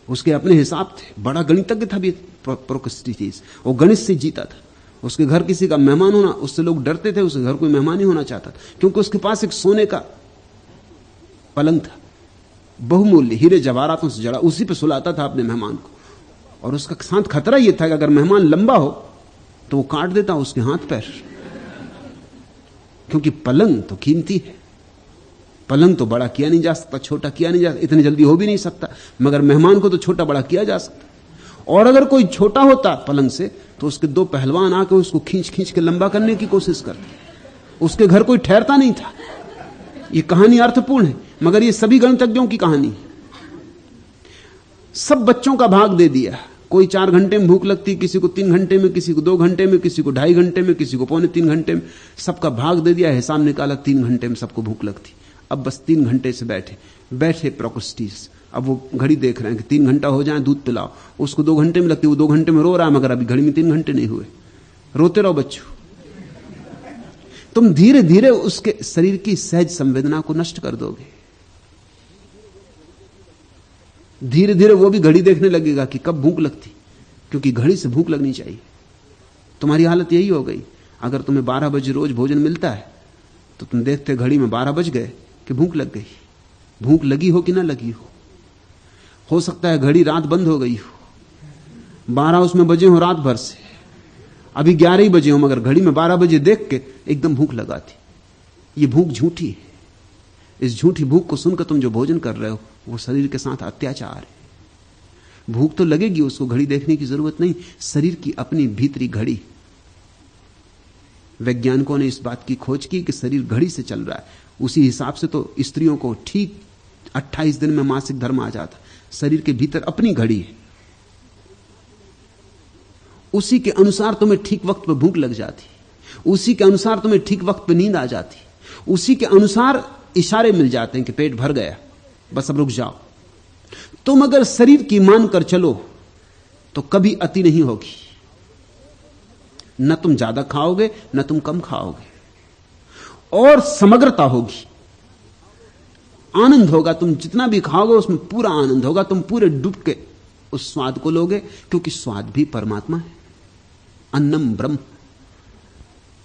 [SPEAKER 1] उसके अपने हिसाब थे, बड़ा गणितज्ञ था भी प्रोक्रस्टीज। वो गणित से जीता था। उसके घर किसी का मेहमान होना, उससे लोग डरते थे, उसके घर कोई मेहमान नहीं होना चाहता था, क्योंकि उसके पास एक सोने का पलंग था, बहुमूल्य हीरे जवाहरातों से जड़ा, उसी पे सुलाता था अपने मेहमान को। और उसका साथ खतरा यह था कि अगर मेहमान लंबा हो तो वो काट देता उसके हाथ पैर, क्योंकि पलंग तो कीमती है। पलंग तो बड़ा किया नहीं जा सकता, छोटा किया नहीं जा सकता, इतनी जल्दी हो भी नहीं सकता, मगर मेहमान को तो छोटा बड़ा किया जा सकता। और अगर कोई छोटा होता पलंग से तो उसके 2 पहलवान आकर उसको खींच खींच के लंबा करने की कोशिश करते। उसके घर कोई ठहरता नहीं था। ये कहानी अर्थपूर्ण है, मगर ये सभी गणितज्ञों की कहानी है। सब बच्चों का भाग दे दिया। कोई 4 घंटे में भूख लगती, किसी को 3 घंटे में, किसी को 2 घंटे में, किसी को 2.5 घंटे में, किसी को 2.25 घंटे में, सबका भाग दे दिया। हिसाब निकाला 3 घंटे में सबको भूख लगती। अब बस 3 घंटे से बैठे प्रोक्रस्टीज। अब वो घड़ी देख रहे हैं कि 3 घंटा हो जाए, दूध पिलाओ। उसको 2 घंटे में लगती, वो 2 घंटे में रो रहा है, मगर अभी घड़ी में 3 घंटे नहीं हुए। रोते रहो बच्चों, तुम धीरे धीरे उसके शरीर की सहज संवेदना को नष्ट कर दोगे। धीरे धीरे वो भी घड़ी देखने लगेगा कि कब भूख लगती, क्योंकि घड़ी से भूख लगनी चाहिए। तुम्हारी हालत यही हो गई। अगर तुम्हें 12 बजे रोज भोजन मिलता है तो तुम देखते घड़ी में 12 बज गए कि भूख लग गई। भूख लगी हो कि ना लगी हो सकता है घड़ी रात बंद हो गई हो, 12 उसमें बजे हो रात भर से, अभी 11 ही बजे हो, मगर घड़ी में 12 बजे देख के एकदम भूख लगाती। ये भूख झूठी है। इस झूठी भूख को सुनकर तुम जो भोजन कर रहे हो वो शरीर के साथ अत्याचार है। भूख तो लगेगी, उसको घड़ी देखने की जरूरत नहीं। शरीर की अपनी भीतरी घड़ी। वैज्ञानिकों ने इस बात की खोज की कि शरीर घड़ी से चल रहा है। उसी हिसाब से तो स्त्रियों को ठीक 28 दिन में मासिक धर्म आ जाता। शरीर के भीतर अपनी घड़ी है, उसी के अनुसार तुम्हें ठीक वक्त पर भूख लग जाती, उसी के अनुसार तुम्हें ठीक वक्त पर नींद आ जाती, उसी के अनुसार इशारे मिल जाते हैं कि पेट भर गया, बस अब रुक जाओ। तुम अगर शरीर की मानकर चलो तो कभी अति नहीं होगी। न तुम ज्यादा खाओगे न तुम कम खाओगे, और समग्रता होगी। आनंद होगा। तुम जितना भी खाओगे उसमें पूरा आनंद होगा। तुम पूरे डूब के उस स्वाद को लोगे, क्योंकि स्वाद भी परमात्मा है। अन्नम ब्रह्म,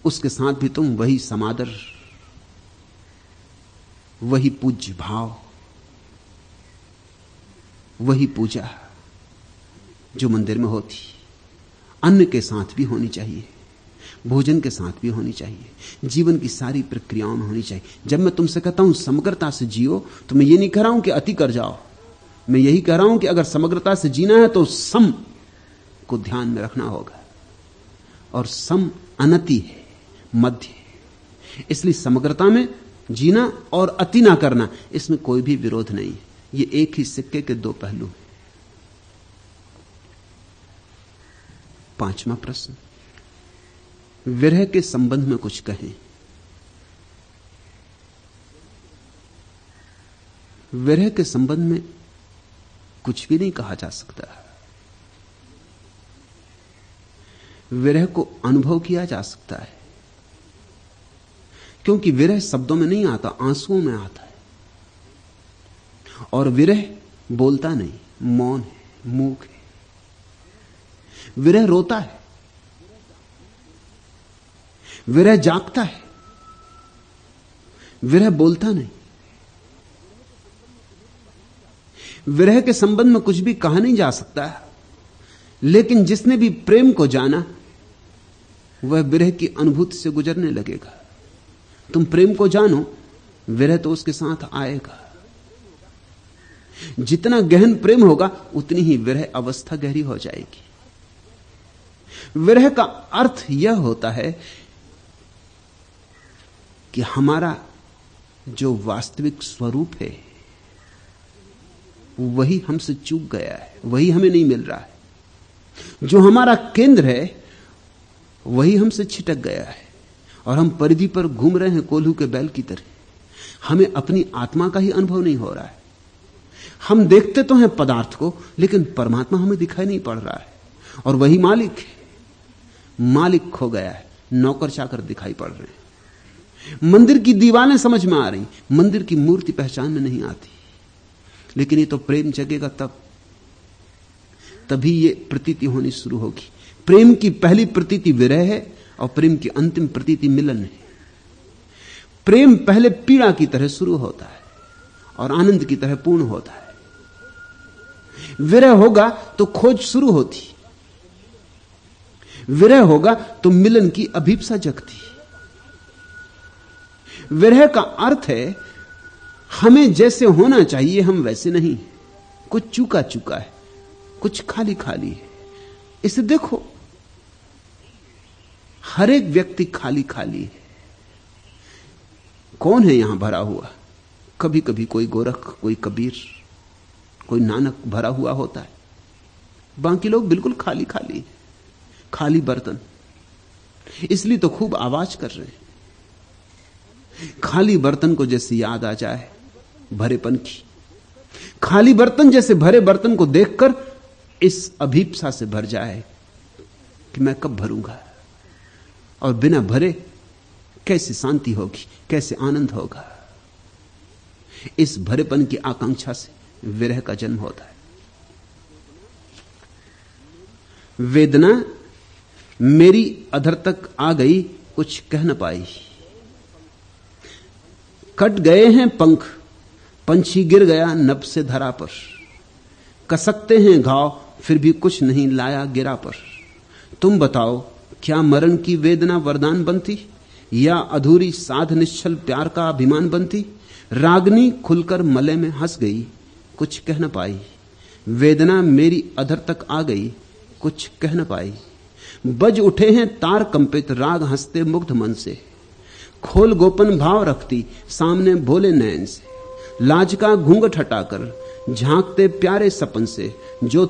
[SPEAKER 1] उसके साथ भी तुम वही समादर, वही पूज्य भाव, वही पूजा जो मंदिर में होती, अन्न के साथ भी होनी चाहिए, भोजन के साथ भी होनी चाहिए, जीवन की सारी प्रक्रियाओं में होनी चाहिए। जब मैं तुमसे कहता हूं समग्रता से जियो, तो मैं ये नहीं कह रहा हूं कि अति कर जाओ। मैं यही कह रहा हूं कि अगर समग्रता से जीना है तो सम को ध्यान में रखना होगा, और सम अनति है, मध्य है। इसलिए समग्रता में जीना और अति ना करना, इसमें कोई भी विरोध नहीं है। ये एक ही सिक्के के दो पहलू हैं। 5वां प्रश्न, विरह के संबंध में कुछ कहें। विरह के संबंध में कुछ भी नहीं कहा जा सकता। विरह को अनुभव किया जा सकता है, क्योंकि विरह शब्दों में नहीं आता, आंसुओं में आता है। और विरह बोलता नहीं, मौन है, मूक है। विरह रोता है, विरह जागता है, विरह बोलता नहीं। विरह के संबंध में कुछ भी कहा नहीं जा सकता, लेकिन जिसने भी प्रेम को जाना वह विरह की अनुभूति से गुजरने लगेगा। तुम प्रेम को जानो, विरह तो उसके साथ आएगा। जितना गहन प्रेम होगा उतनी ही विरह अवस्था गहरी हो जाएगी। विरह का अर्थ यह होता है कि हमारा जो वास्तविक स्वरूप है वही हमसे चूक गया है, वही हमें नहीं मिल रहा है। जो हमारा केंद्र है वही हमसे छिटक गया है, और हम परिधि पर घूम रहे हैं कोल्हू के बैल की तरह। हमें अपनी आत्मा का ही अनुभव नहीं हो रहा है। हम देखते तो हैं पदार्थ को, लेकिन परमात्मा हमें दिखाई नहीं पड़ रहा है। और वही मालिक है। मालिक खो गया है, नौकर चाकर दिखाई पड़ रहे हैं। मंदिर की दीवारें समझ में आ रही, मंदिर की मूर्ति पहचान में नहीं आती। लेकिन ये तो प्रेम जगेगा तभी ये प्रतीति होनी शुरू होगी। प्रेम की पहली प्रतीति विरह है, और प्रेम की अंतिम प्रतीति मिलन है। प्रेम पहले पीड़ा की तरह शुरू होता है और आनंद की तरह पूर्ण होता है। विरह होगा तो खोज शुरू होती, विरह होगा तो मिलन की अभीप्सा जगती। विरह का अर्थ है हमें जैसे होना चाहिए हम वैसे नहीं, कुछ चूका चूका है, कुछ खाली खाली है। इसे देखो, हर एक व्यक्ति खाली खाली है। कौन है यहां भरा हुआ? कभी कभी कोई गोरख, कोई कबीर, कोई नानक भरा हुआ होता है। बाकी लोग बिल्कुल खाली खाली है, खाली बर्तन। इसलिए तो खूब आवाज कर रहे हैं। खाली बर्तन को जैसे याद आ जाए भरेपन की, खाली बर्तन जैसे भरे बर्तन को देखकर इस अभीप्सा से भर जाए कि मैं कब भरूंगा, और बिना भरे कैसे शांति होगी, कैसे आनंद होगा। इस भरेपन की आकांक्षा से विरह का जन्म होता है। वेदना मेरी अधर तक आ गई, कुछ कह न पाई। कट गए हैं पंख, पंछी गिर गया नभ से धरा पर। कसकते हैं घाव, फिर भी कुछ नहीं लाया गिरा पर। तुम बताओ, क्या मरण की वेदना वरदान बनती, या अधूरी साध निश्चल प्यार का अभिमान बनती। रागनी खुलकर मले में हंस गई, कुछ कह न पाई। वेदना मेरी अधर तक आ गई, कुछ कह न पाई। बज उठे हैं तार कंपित, राग हंसते मुग्ध मन से। खोल गोपन भाव रखती, सामने भोले नयन से। लाज का घूंघट हटाकर झांकते प्यारे सपन से। जो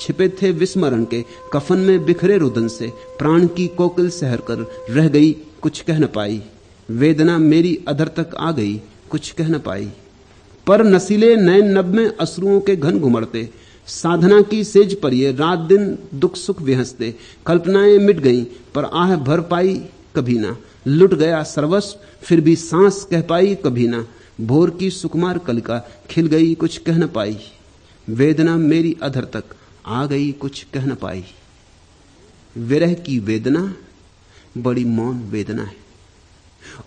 [SPEAKER 1] छिपे थे विस्मरण के, कफन में बिखरे रुदन से। प्राण की कोकिल सहर कर रह गई, कुछ कह न पाई। वेदना मेरी अधर तक आ गई, कुछ कह न पाई। पर नसीले नयन नभ में अश्रुओं के घन घुमड़ते। साधना की सेज पर ये रात दिन दुख सुख विहंसते। कल्पनाएं मिट गईं, पर आह भर पाई कभी ना। लुट गया सर्वस्व, फिर भी सांस कह पाई कभी ना। भोर की सुकुमार कलिका खिल गई, कुछ कह न पाई। वेदना मेरी अधर तक आ गई, कुछ कह न पाई। विरह की वेदना बड़ी मौन वेदना है,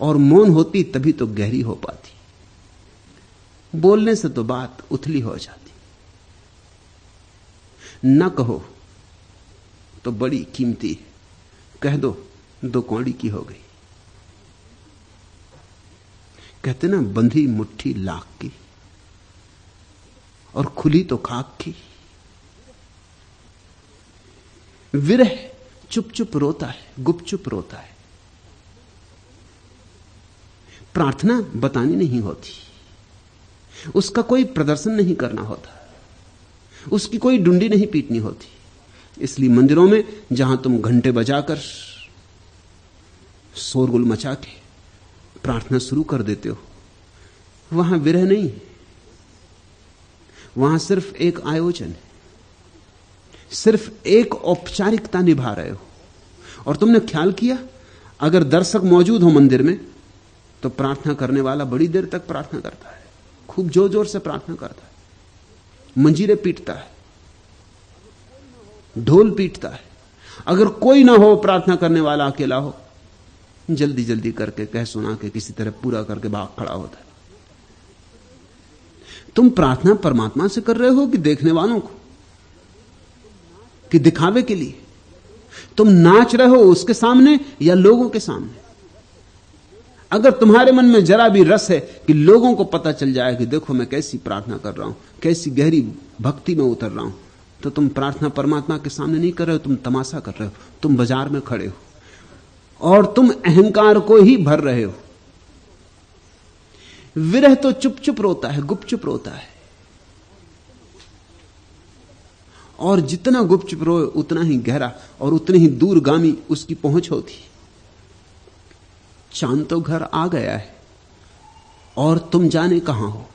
[SPEAKER 1] और मौन होती तभी तो गहरी हो पाती। बोलने से तो बात उथली हो जाती, न कहो तो बड़ी कीमती है, कह दो दो कौड़ी की हो गई। कहते ना, बंधी मुट्ठी लाख की और खुली तो खाक की। विरह चुप चुप रोता है, गुपचुप रोता है। प्रार्थना बतानी नहीं होती, उसका कोई प्रदर्शन नहीं करना होता, उसकी कोई डुंडी नहीं पीटनी होती। इसलिए मंदिरों में जहां तुम घंटे बजाकर शोरगुल मचा के प्रार्थना शुरू कर देते हो, वहां विरह नहीं है, वहां सिर्फ एक आयोजन है, सिर्फ एक औपचारिकता निभा रहे हो। और तुमने ख्याल किया, अगर दर्शक मौजूद हो मंदिर में तो प्रार्थना करने वाला बड़ी देर तक प्रार्थना करता है, खूब जोर जोर से प्रार्थना करता है, मंजीरे पीटता है, ढोल पीटता है। अगर कोई ना हो, प्रार्थना करने वाला अकेला हो, जल्दी जल्दी करके कह सुना के किसी तरह पूरा करके भाग खड़ा होता है। तुम प्रार्थना परमात्मा से कर रहे हो कि देखने वालों को, कि दिखावे के लिए? तुम नाच रहे हो उसके सामने या लोगों के सामने? अगर तुम्हारे मन में जरा भी रस है कि लोगों को पता चल जाए कि देखो मैं कैसी प्रार्थना कर रहा हूं, कैसी गहरी भक्ति में उतर रहा हूं, तो तुम प्रार्थना परमात्मा के सामने नहीं कर रहे हो, तुम तमाशा कर रहे हो। तुम बाजार में खड़े हो और तुम अहंकार को ही भर रहे हो। विरह तो चुप चुप रोता है, गुपचुप रोता है, और जितना गुपचुप रोए उतना ही गहरा और उतनी ही दूरगामी उसकी पहुंच होती। चांद तो घर आ गया है और तुम जाने कहां हो।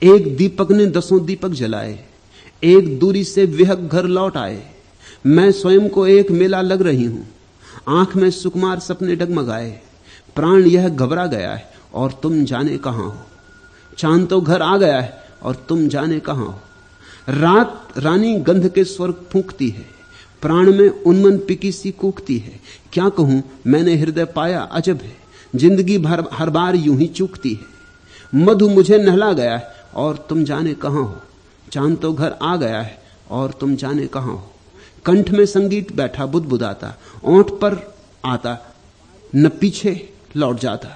[SPEAKER 1] एक दीपक ने 10 दीपक जलाए, एक दूरी से विहक घर लौट आए। मैं स्वयं को एक मेला लग रही हूं, आंख में सुकुमार सपने डगमगाए। प्राण यह घबरा गया है और तुम जाने कहां हो। चांद तो घर आ गया है और तुम जाने कहां हो। रात रानी गंध के स्वर फूंकती है, प्राण में उन्मन पिकी सी कूकती है। क्या कहूं मैंने हृदय पाया अजब है, जिंदगी भर हर बार यूं ही चूकती है। मधु मुझे नहला गया है और तुम जाने कहां हो। चांद तो घर आ गया है और तुम जाने कहां हो। कंठ में संगीत बैठा बुदबुदाता, ओंठ पर आता न पीछे लौट जाता।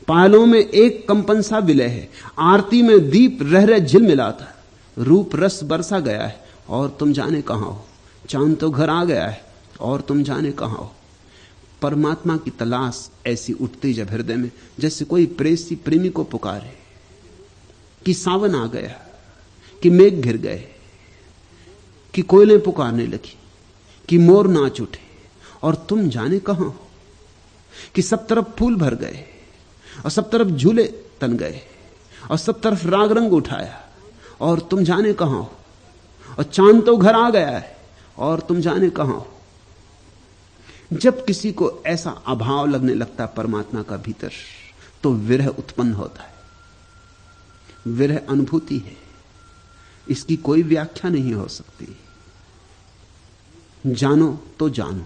[SPEAKER 1] पायलों में एक कंपन सा विलय है, आरती में दीप रह रह झिलमिलाता। रूप रस बरसा गया है और तुम जाने कहां हो। चांद तो घर आ गया है और तुम जाने कहां हो। परमात्मा की तलाश ऐसी उठती जब हृदय में, जैसे कोई प्रेसी प्रेमी को पुकारे कि सावन आ गया, कि मेघ घिर गए, कि कोयलें पुकारने लगी, कि मोर नाच उठे और तुम जाने कहां हो। कि सब तरफ फूल भर गए और सब तरफ झूले तन गए और सब तरफ राग रंग उठाया और तुम जाने कहां हो। और चांद तो घर आ गया है और तुम जाने कहां हो। जब किसी को ऐसा अभाव लगने लगता है परमात्मा का भीतर, तो विरह उत्पन्न होता है। विरह अनुभूति है, इसकी कोई व्याख्या नहीं हो सकती। जानो तो जानो,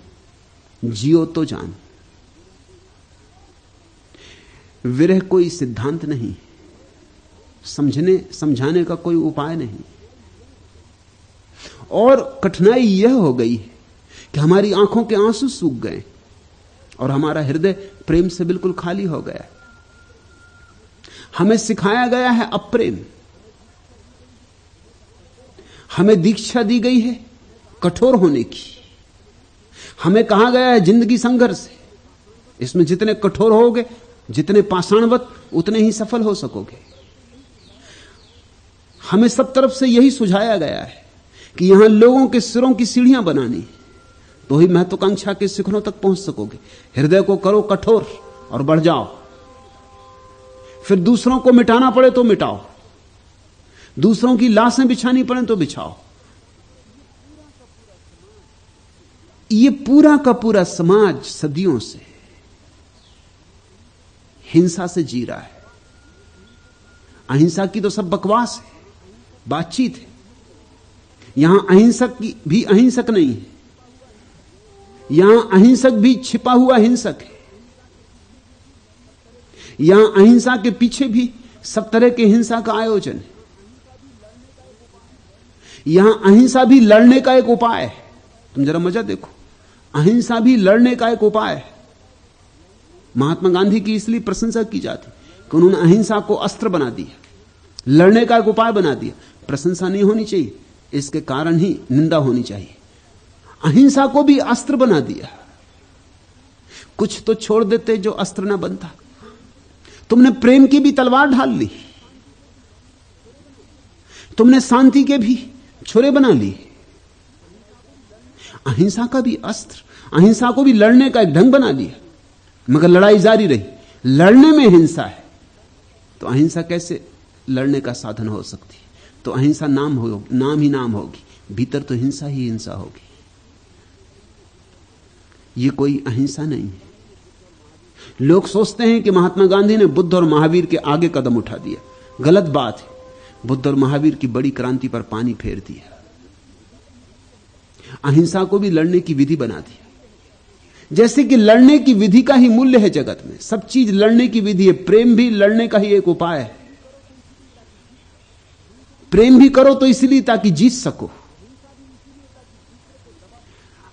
[SPEAKER 1] जियो तो जानो। विरह कोई सिद्धांत नहीं, समझने समझाने का कोई उपाय नहीं। और कठिनाई यह हो गई कि हमारी आंखों के आंसू सूख गए और हमारा हृदय प्रेम से बिल्कुल खाली हो गया। हमें सिखाया गया है अप्रेम, हमें दीक्षा दी गई है कठोर होने की। हमें कहा गया है जिंदगी संघर्ष है, इसमें जितने कठोर होगे, जितने पाषाणवत, उतने ही सफल हो सकोगे। हमें सब तरफ से यही सुझाया गया है कि यहां लोगों के सिरों की सीढ़ियां बनानी, तो ही महत्वाकांक्षा के शिखरों तक पहुंच सकोगे। हृदय को करो कठोर और बढ़ जाओ। फिर दूसरों को मिटाना पड़े तो मिटाओ, दूसरों की लाशें बिछानी पड़े तो बिछाओ। ये पूरा का पूरा समाज सदियों से हिंसा से जी रहा है। अहिंसा की तो सब बकवास है, बातचीत है। यहां अहिंसक भी अहिंसक नहीं है, यहां अहिंसक भी छिपा हुआ हिंसक है। यहां अहिंसा के पीछे भी सब तरह के हिंसा का आयोजन है। यहां अहिंसा भी लड़ने का एक उपाय है। तुम जरा मजा देखो, अहिंसा भी लड़ने का एक उपाय है। महात्मा गांधी की इसलिए प्रशंसा की जाती कि उन्होंने अहिंसा को अस्त्र बना दिया, लड़ने का एक उपाय बना दिया। प्रशंसा नहीं होनी चाहिए, इसके कारण ही निंदा होनी चाहिए। अहिंसा को भी अस्त्र बना दिया। कुछ तो छोड़ देते जो अस्त्र ना बनता। तुमने प्रेम की भी तलवार ढाल ली, तुमने शांति के भी छुरे बना लिए। अहिंसा का भी अस्त्र, अहिंसा को भी लड़ने का एक ढंग बना लिया, मगर लड़ाई जारी रही। लड़ने में हिंसा है तो अहिंसा कैसे लड़ने का साधन हो सकती? तो अहिंसा नाम ही नाम होगी, भीतर तो हिंसा ही हिंसा होगी। ये कोई अहिंसा नहीं है। लोग सोचते हैं कि महात्मा गांधी ने बुद्ध और महावीर के आगे कदम उठा दिया। गलत बात है। बुद्ध और महावीर की बड़ी क्रांति पर पानी फेर दिया। अहिंसा को भी लड़ने की विधि बना दिया। जैसे कि लड़ने की विधि का ही मूल्य है जगत में, सब चीज लड़ने की विधि है। प्रेम भी लड़ने का ही एक उपाय है। प्रेम भी करो तो इसलिए ताकि जीत सको,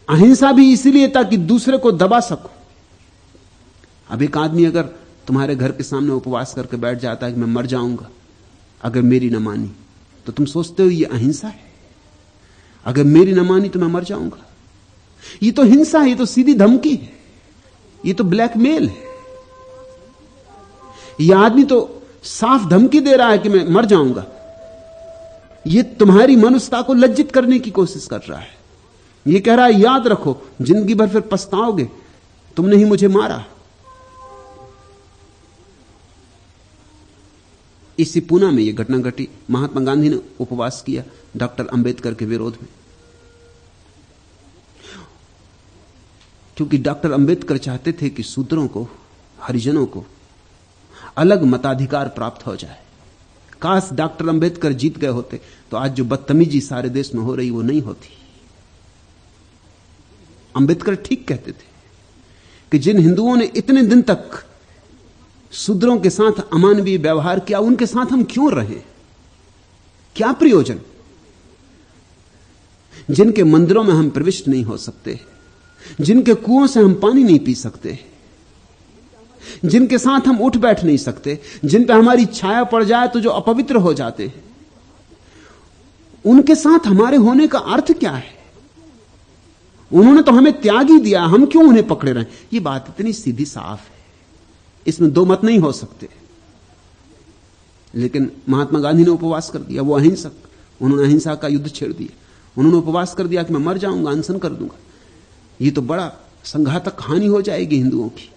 [SPEAKER 1] अहिंसा भी इसलिए ताकि दूसरे को दबा सको। अब एक आदमी अगर तुम्हारे घर के सामने उपवास करके बैठ जाता है कि मैं मर जाऊंगा अगर मेरी न मानी, तो तुम सोचते हो ये अहिंसा है? अगर मेरी न मानी तो मैं मर जाऊंगा। ये तो हिंसा है, ये तो सीधी धमकी है, ये तो ब्लैकमेल है। यह आदमी तो साफ धमकी दे रहा है कि मैं मर जाऊंगा। ये तुम्हारी मनुष्यता को लज्जित करने की कोशिश कर रहा है। ये कह रहा है याद रखो, जिंदगी भर फिर पछताओगे, तुमने ही मुझे मारा। इसी पूना में यह घटना घटी। महात्मा गांधी ने उपवास किया डॉक्टर अंबेडकर के विरोध में, क्योंकि डॉक्टर अंबेडकर चाहते थे कि शूद्रों को, हरिजनों को अलग मताधिकार प्राप्त हो जाए। काश डॉक्टर अंबेडकर जीत गए होते तो आज जो बदतमीजी सारे देश में हो रही वो नहीं होती। अंबेडकर ठीक कहते थे कि जिन हिंदुओं ने इतने दिन तक शूद्रों के साथ अमानवीय व्यवहार किया, उनके साथ हम क्यों रहे? क्या प्रयोजन? जिनके मंदिरों में हम प्रविष्ट नहीं हो सकते, जिनके कुओं से हम पानी नहीं पी सकते, जिनके साथ हम उठ बैठ नहीं सकते, जिन पर हमारी छाया पड़ जाए तो जो अपवित्र हो जाते हैं, उनके साथ हमारे होने का अर्थ क्या है? उन्होंने तो हमें त्याग ही दिया, हम क्यों उन्हें पकड़े रहे? ये बात इतनी सीधी साफ है, इसमें दो मत नहीं हो सकते। लेकिन महात्मा गांधी ने उपवास कर दिया, वो अहिंसक, उन्होंने अहिंसा का युद्ध छेड़ दिया। उन्होंने उपवास कर दिया कि मैं मर जाऊंगा, अनशन कर दूंगा। ये तो बड़ा संघातक हानि हो जाएगी हिंदुओं की।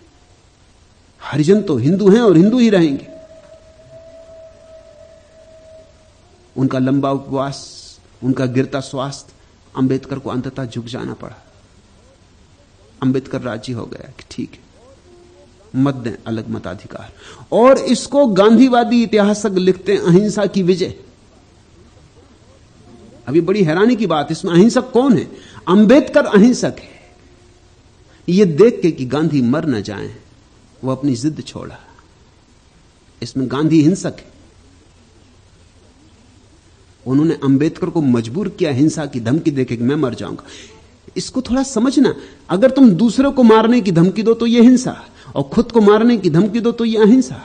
[SPEAKER 1] हरिजन तो हिंदू हैं और हिंदू ही रहेंगे। उनका लंबा उपवास, उनका गिरता स्वास्थ्य, अंबेडकर को अंततः झुक जाना पड़ा। अंबेडकर राजी हो गया कि ठीक है, मत दें अलग मताधिकार। और इसको गांधीवादी इतिहासक लिखते हैं अहिंसा की विजय। अभी बड़ी हैरानी की बात, इसमें अहिंसक कौन है? अंबेडकर अहिंसक है। यह देख के कि गांधी मर न जाएं, वो अपनी जिद छोड़ा। इसमें गांधी हिंसक है। उन्होंने अंबेडकर को मजबूर किया हिंसा की धमकी देके कि मैं मर जाऊंगा। इसको थोड़ा समझना, अगर तुम दूसरे को मारने की धमकी दो तो यह हिंसा, और खुद को मारने की धमकी दो तो यह अहिंसा।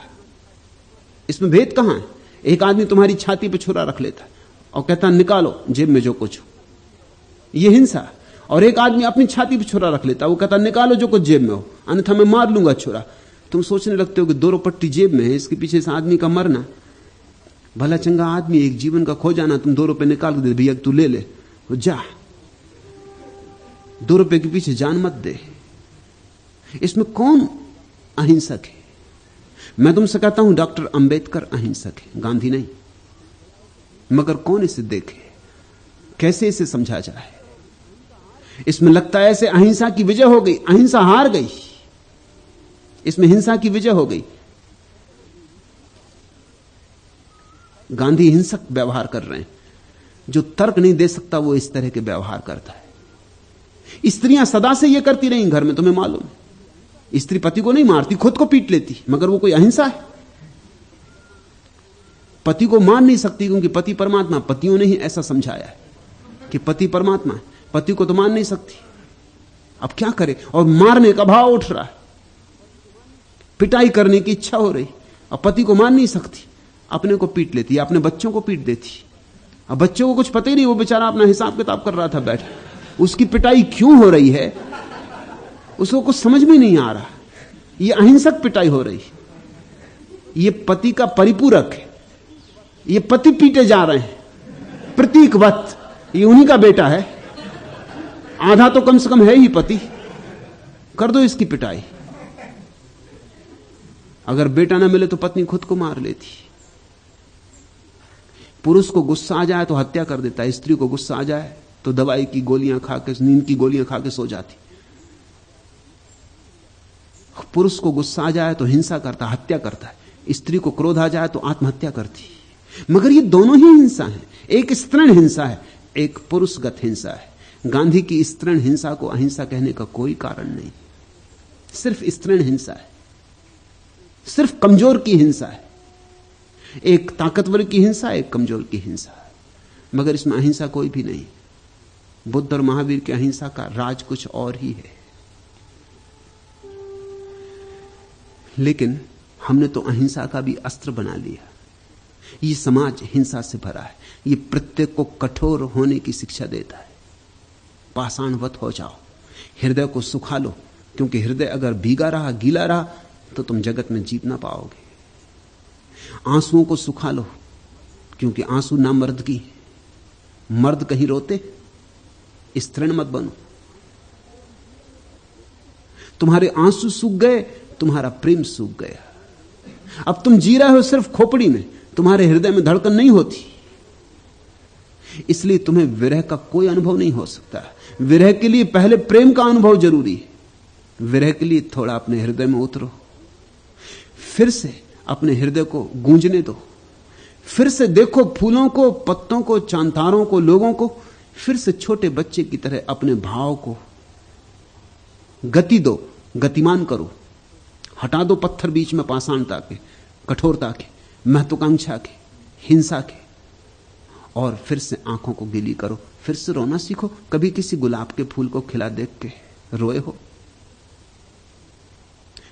[SPEAKER 1] इसमें भेद कहां है? एक आदमी तुम्हारी छाती पे छुरा रख लेता और कहता निकालो जेब में जो कुछ हो, यह हिंसा। और एक आदमी अपनी छाती पे छुरा रख लेता, वो कहता निकालो जो कुछ जेब में हो, अन्यथा मैं मार लूंगा छुरा। तुम सोचने लगते हो कि 2 रुपट्टी जेब में है, इसके पीछे इस आदमी का मरना, भला चंगा आदमी एक जीवन का खो जाना, तुम 2 रुपए निकाल के दे, भैया तू ले ले, जा, 2 रुपए के पीछे जान मत दे। इसमें कौन अहिंसक है? मैं तुमसे कहता हूं डॉक्टर अंबेडकर अहिंसक है, गांधी नहीं। मगर कौन इसे देखे, कैसे इसे समझा जाए? इसमें लगता है ऐसे अहिंसा की विजय हो गई, अहिंसा हार गई, इसमें हिंसा की विजय हो गई। गांधी हिंसक व्यवहार कर रहे हैं। जो तर्क नहीं दे सकता वो इस तरह के व्यवहार करता है। स्त्रियां सदा से ये करती रही घर में, तुम्हें मालूम है। स्त्री पति को नहीं मारती, खुद को पीट लेती, मगर वो कोई अहिंसा है? पति को मार नहीं सकती क्योंकि पति परमात्मा। पतियों ने ही ऐसा समझाया है कि पति परमात्मा है, पति को तो मान नहीं सकती। अब क्या करे? और मारने का भाव उठ रहा है, पिटाई करने की इच्छा हो रही, और पति को मान नहीं सकती, अपने को पीट लेती है, अपने बच्चों को पीट देती। अब बच्चों को कुछ पता ही नहीं, वो बेचारा अपना हिसाब किताब कर रहा था बैठ, उसकी पिटाई क्यों हो रही है उसको कुछ समझ में नहीं आ रहा। ये अहिंसक पिटाई हो रही, ये पति का परिपूरक है, ये पति पीटे जा रहे हैं प्रतीकवत, ये उन्हीं का बेटा है, आधा तो कम से कम है ही पति, कर दो इसकी पिटाई। अगर बेटा ना मिले तो पत्नी खुद को मार लेती। पुरुष को गुस्सा आ जाए तो हत्या कर देता है, स्त्री को गुस्सा आ जाए तो दवाई की गोलियां खा के, नींद की गोलियां खा के सो जाती। पुरुष को गुस्सा आ जाए तो हिंसा करता, हत्या करता है। स्त्री को क्रोध आ जाए तो आत्महत्या करती। मगर ये दोनों ही हिंसा है, एक स्तृण हिंसा है, एक पुरुषगत हिंसा है। गांधी की स्तृण हिंसा को अहिंसा कहने का कोई कारण नहीं, सिर्फ स्तृण हिंसा है, सिर्फ कमजोर की हिंसा है। एक ताकतवर की हिंसा, एक कमजोर की हिंसा, मगर इसमें अहिंसा कोई भी नहीं। बुद्ध और महावीर की अहिंसा का राज कुछ और ही है। लेकिन हमने तो अहिंसा का भी अस्त्र बना लिया। ये समाज हिंसा से भरा है, ये प्रत्येक को कठोर होने की शिक्षा देता है। पाषाणवत हो जाओ, हृदय को सुखा लो, क्योंकि हृदय अगर भीगा रहा, गीला रहा तो तुम जगत में जीत ना पाओगे। आंसुओं को सुखा लो, क्योंकि आंसू ना मर्द की, मर्द कहीं रोते। स्त्रीण मत बनो। तुम्हारे आंसू सूख गए, तुम्हारा प्रेम सूख गया। अब तुम जी रहे हो सिर्फ खोपड़ी में, तुम्हारे हृदय में धड़कन नहीं होती, इसलिए तुम्हें विरह का कोई अनुभव नहीं हो सकता। विरह के लिए पहले प्रेम का अनुभव जरूरी है। विरह के लिए थोड़ा अपने हृदय में उतरो, फिर से अपने हृदय को गूंजने दो, फिर से देखो फूलों को, पत्तों को, चांतारों को, लोगों को, फिर से छोटे बच्चे की तरह अपने भाव को गति दो, गतिमान करो। हटा दो पत्थर बीच में पाषाणता के, कठोरता के, महत्वाकांक्षा के, हिंसा के, और फिर से आंखों को गीली करो, फिर से रोना सीखो। कभी किसी गुलाब के फूल को खिला देख के रोए हो?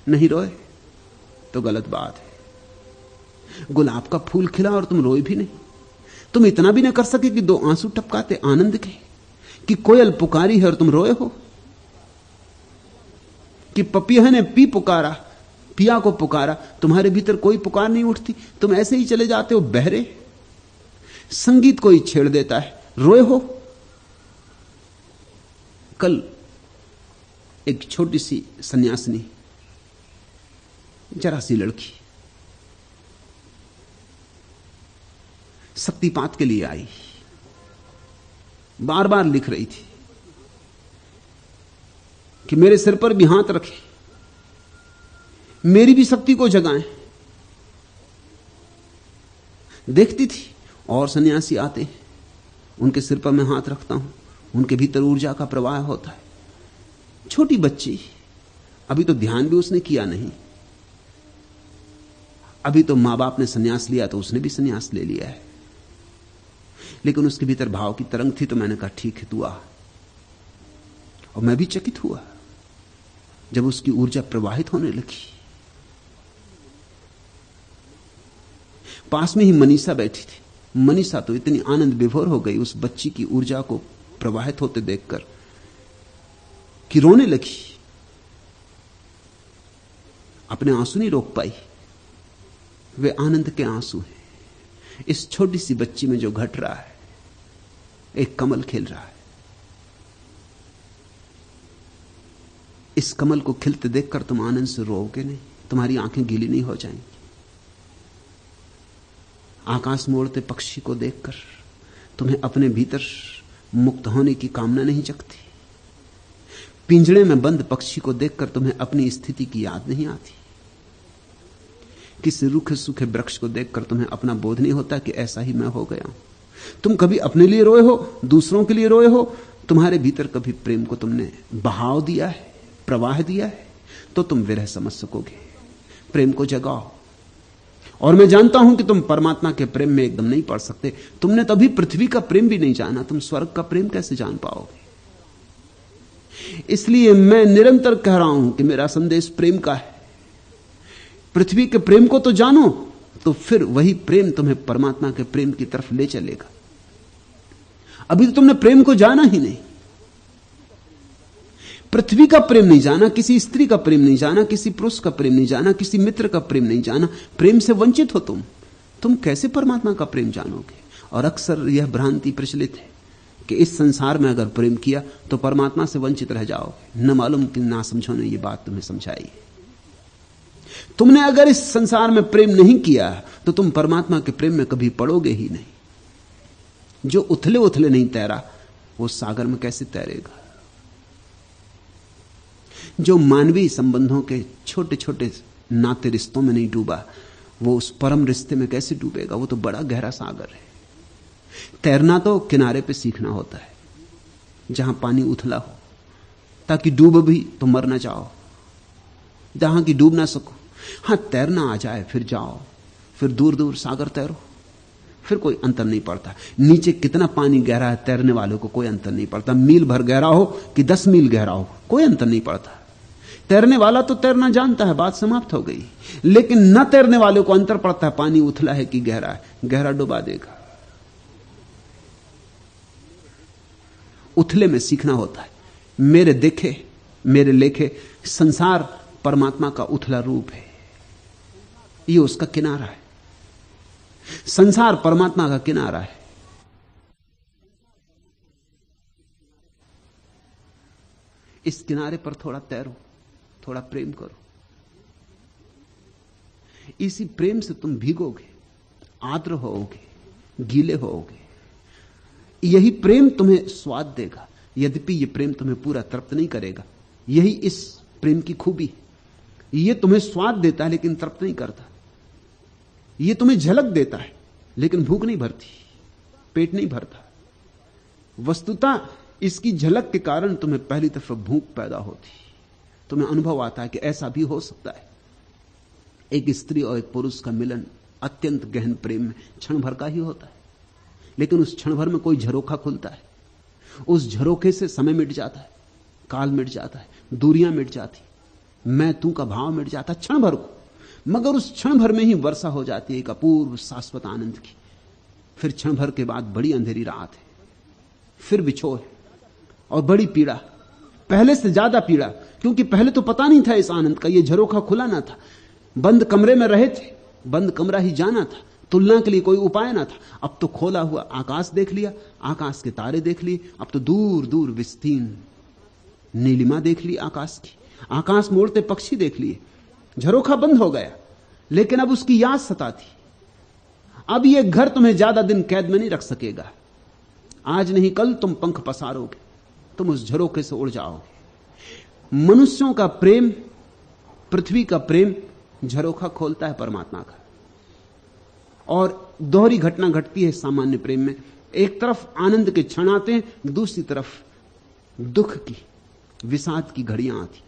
[SPEAKER 1] नहीं रोए तो गलत बात है। गुलाब का फूल खिला और तुम रोए भी नहीं। तुम इतना भी ना कर सके कि 2 आंसू टपकाते आनंद के, कि कोयल पुकारी है और तुम रोए हो, कि पपीहा ने पी पुकारा, पिया को पुकारा, तुम्हारे भीतर कोई पुकार नहीं उठती, तुम ऐसे ही चले जाते हो बहरे। संगीत कोई छेड़ देता है, रोए हो। कल एक छोटी सी सन्यासिनी, जरा सी लड़की, शक्तिपात के लिए आई, बार बार लिख रही थी, कि मेरे सिर पर भी हाथ रखें, मेरी भी शक्ति को जगाएं। देखती थी और सन्यासी आते हैं, उनके सिर पर मैं हाथ रखता हूं, उनके भीतर ऊर्जा का प्रवाह होता है। छोटी बच्ची, अभी तो ध्यान भी उसने किया नहीं, अभी तो मां बाप ने सन्यास लिया तो उसने भी सन्यास ले लिया है, लेकिन उसके भीतर भाव की तरंग थी। तो मैंने कहा ठीक है तू आ, और मैं भी चकित हुआ जब उसकी ऊर्जा प्रवाहित होने लगी। पास में ही मनीषा बैठी थी। मनीषा तो इतनी आनंद विभोर हो गई उस बच्ची की ऊर्जा को प्रवाहित होते देखकर कि रोने लगी, अपने आंसू नहीं रोक पाई। वे आनंद के आंसू हैं। इस छोटी सी बच्ची में जो घट रहा है, एक कमल खिल रहा है। इस कमल को खिलते देखकर तुम आनंद से रोओगे नहीं, तुम्हारी आंखें गीली नहीं हो जाएंगी। आकाश में उड़ते पक्षी को देखकर तुम्हें अपने भीतर मुक्त होने की कामना नहीं जगती। पिंजड़े में बंद पक्षी को देखकर तुम्हें अपनी स्थिति की याद नहीं आती। किसी रूखे सूखे वृक्ष को देखकर तुम्हें अपना बोध नहीं होता कि ऐसा ही मैं हो गया हूं। तुम कभी अपने लिए रोए हो, दूसरों के लिए रोए हो? तुम्हारे भीतर कभी प्रेम को तुमने बहाव दिया है, प्रवाह दिया है, तो तुम विरह समझ सकोगे। प्रेम को जगाओ। और मैं जानता हूं कि तुम परमात्मा के प्रेम में एकदम नहीं पड़ सकते। तुमने तो अभी पृथ्वी का प्रेम भी नहीं जाना, तुम स्वर्ग का प्रेम कैसे जान पाओगे? इसलिए मैं निरंतर कह रहा हूं कि मेरा संदेश प्रेम का है। पृथ्वी के प्रेम को तो जानो, तो फिर वही प्रेम तुम्हें परमात्मा के प्रेम की तरफ ले चलेगा। अभी तो तुमने प्रेम को जाना ही नहीं। पृथ्वी का प्रेम नहीं जाना, किसी स्त्री का प्रेम नहीं जाना, किसी पुरुष का प्रेम नहीं जाना, किसी मित्र का प्रेम नहीं जाना। प्रेम से वंचित हो तुम कैसे परमात्मा का प्रेम जानोगे? और अक्सर यह भ्रांति प्रचलित है कि इस संसार में अगर प्रेम किया तो परमात्मा से वंचित रह जाओगे। न मालूम कि ना समझो ने यह बात तुम्हें समझाई। तुमने अगर इस संसार में प्रेम नहीं किया तो तुम परमात्मा के प्रेम में कभी पड़ोगे ही नहीं। जो उथले उथले नहीं तैरा, वो सागर में कैसे तैरेगा? जो मानवीय संबंधों के छोटे छोटे नाते रिश्तों में नहीं डूबा, वो उस परम रिश्ते में कैसे डूबेगा? वो तो बड़ा गहरा सागर है। तैरना तो किनारे पे सीखना होता है, जहां पानी उथला हो, ताकि डूब भी तो मर ना जाओ, जहां की डूब ना सको। हां, तैरना आ जाए फिर जाओ, फिर दूर दूर सागर तैरो, फिर कोई अंतर नहीं पड़ता। नीचे कितना पानी गहरा है, तैरने वालों को कोई अंतर नहीं पड़ता। मील भर गहरा हो कि 10 मील गहरा हो, कोई अंतर नहीं पड़ता। तैरने वाला तो तैरना जानता है, बात समाप्त हो गई। लेकिन न तैरने वाले को अंतर पड़ता है पानी उथला है कि गहरा है। गहरा डुबा देगा। उथले में सीखना होता है। मेरे देखे मेरे लेखे संसार परमात्मा का उथला रूप है, ये उसका किनारा है। संसार परमात्मा का किनारा है। इस किनारे पर थोड़ा तैरो, थोड़ा प्रेम करो। इसी प्रेम से तुम भीगोगे, आर्द्र होओगे, गीले होओगे। यही प्रेम तुम्हें स्वाद देगा। यद्यपि यह प्रेम तुम्हें पूरा तृप्त नहीं करेगा। यही इस प्रेम की खूबी। यह तुम्हें स्वाद देता है लेकिन तृप्त नहीं करता। यह तुम्हें झलक देता है लेकिन भूख नहीं भरती, पेट नहीं भरता। वस्तुतः इसकी झलक के कारण तुम्हें पहली दफा भूख पैदा होती, तुम्हें अनुभव आता है कि ऐसा भी हो सकता है। एक स्त्री और एक पुरुष का मिलन अत्यंत गहन प्रेम में क्षण भर का ही होता है, लेकिन उस क्षण भर में कोई झरोखा खुलता है। उस झरोखे से समय मिट जाता है, काल मिट जाता है, दूरियां मिट जाती, मैं तू का भाव मिट जाता है क्षण भर को। मगर उस क्षण भर में ही वर्षा हो जाती है एक अपूर्व शाश्वत आनंद की। फिर क्षण भर के बाद बड़ी अंधेरी रात है, फिर बिछोह और बड़ी पीड़ा, पहले से ज्यादा पीड़ा, क्योंकि पहले तो पता नहीं था इस आनंद का। यह झरोखा खुला ना था, बंद कमरे में रहे थे, बंद कमरा ही जाना था, तुलना के लिए कोई उपाय ना था। अब तो खोला हुआ आकाश देख लिया, आकाश के तारे देख लिए, अब तो दूर दूर विस्तीर्ण नीलिमा देख ली आकाश की, आकाश में उड़ते पक्षी देख लिए। झरोखा बंद हो गया, लेकिन अब उसकी याद सताती। अब यह घर तुम्हें ज्यादा दिन कैद में नहीं रख सकेगा। आज नहीं कल तुम पंख पसारोगे, तुम उस झरोखे से उड़ जाओगे। मनुष्यों का प्रेम, पृथ्वी का प्रेम झरोखा खोलता है परमात्मा का। और दोहरी घटना घटती है सामान्य प्रेम में। एक तरफ आनंद के क्षण आते हैं, दूसरी तरफ दुख की, विषाद की घड़ियां आती।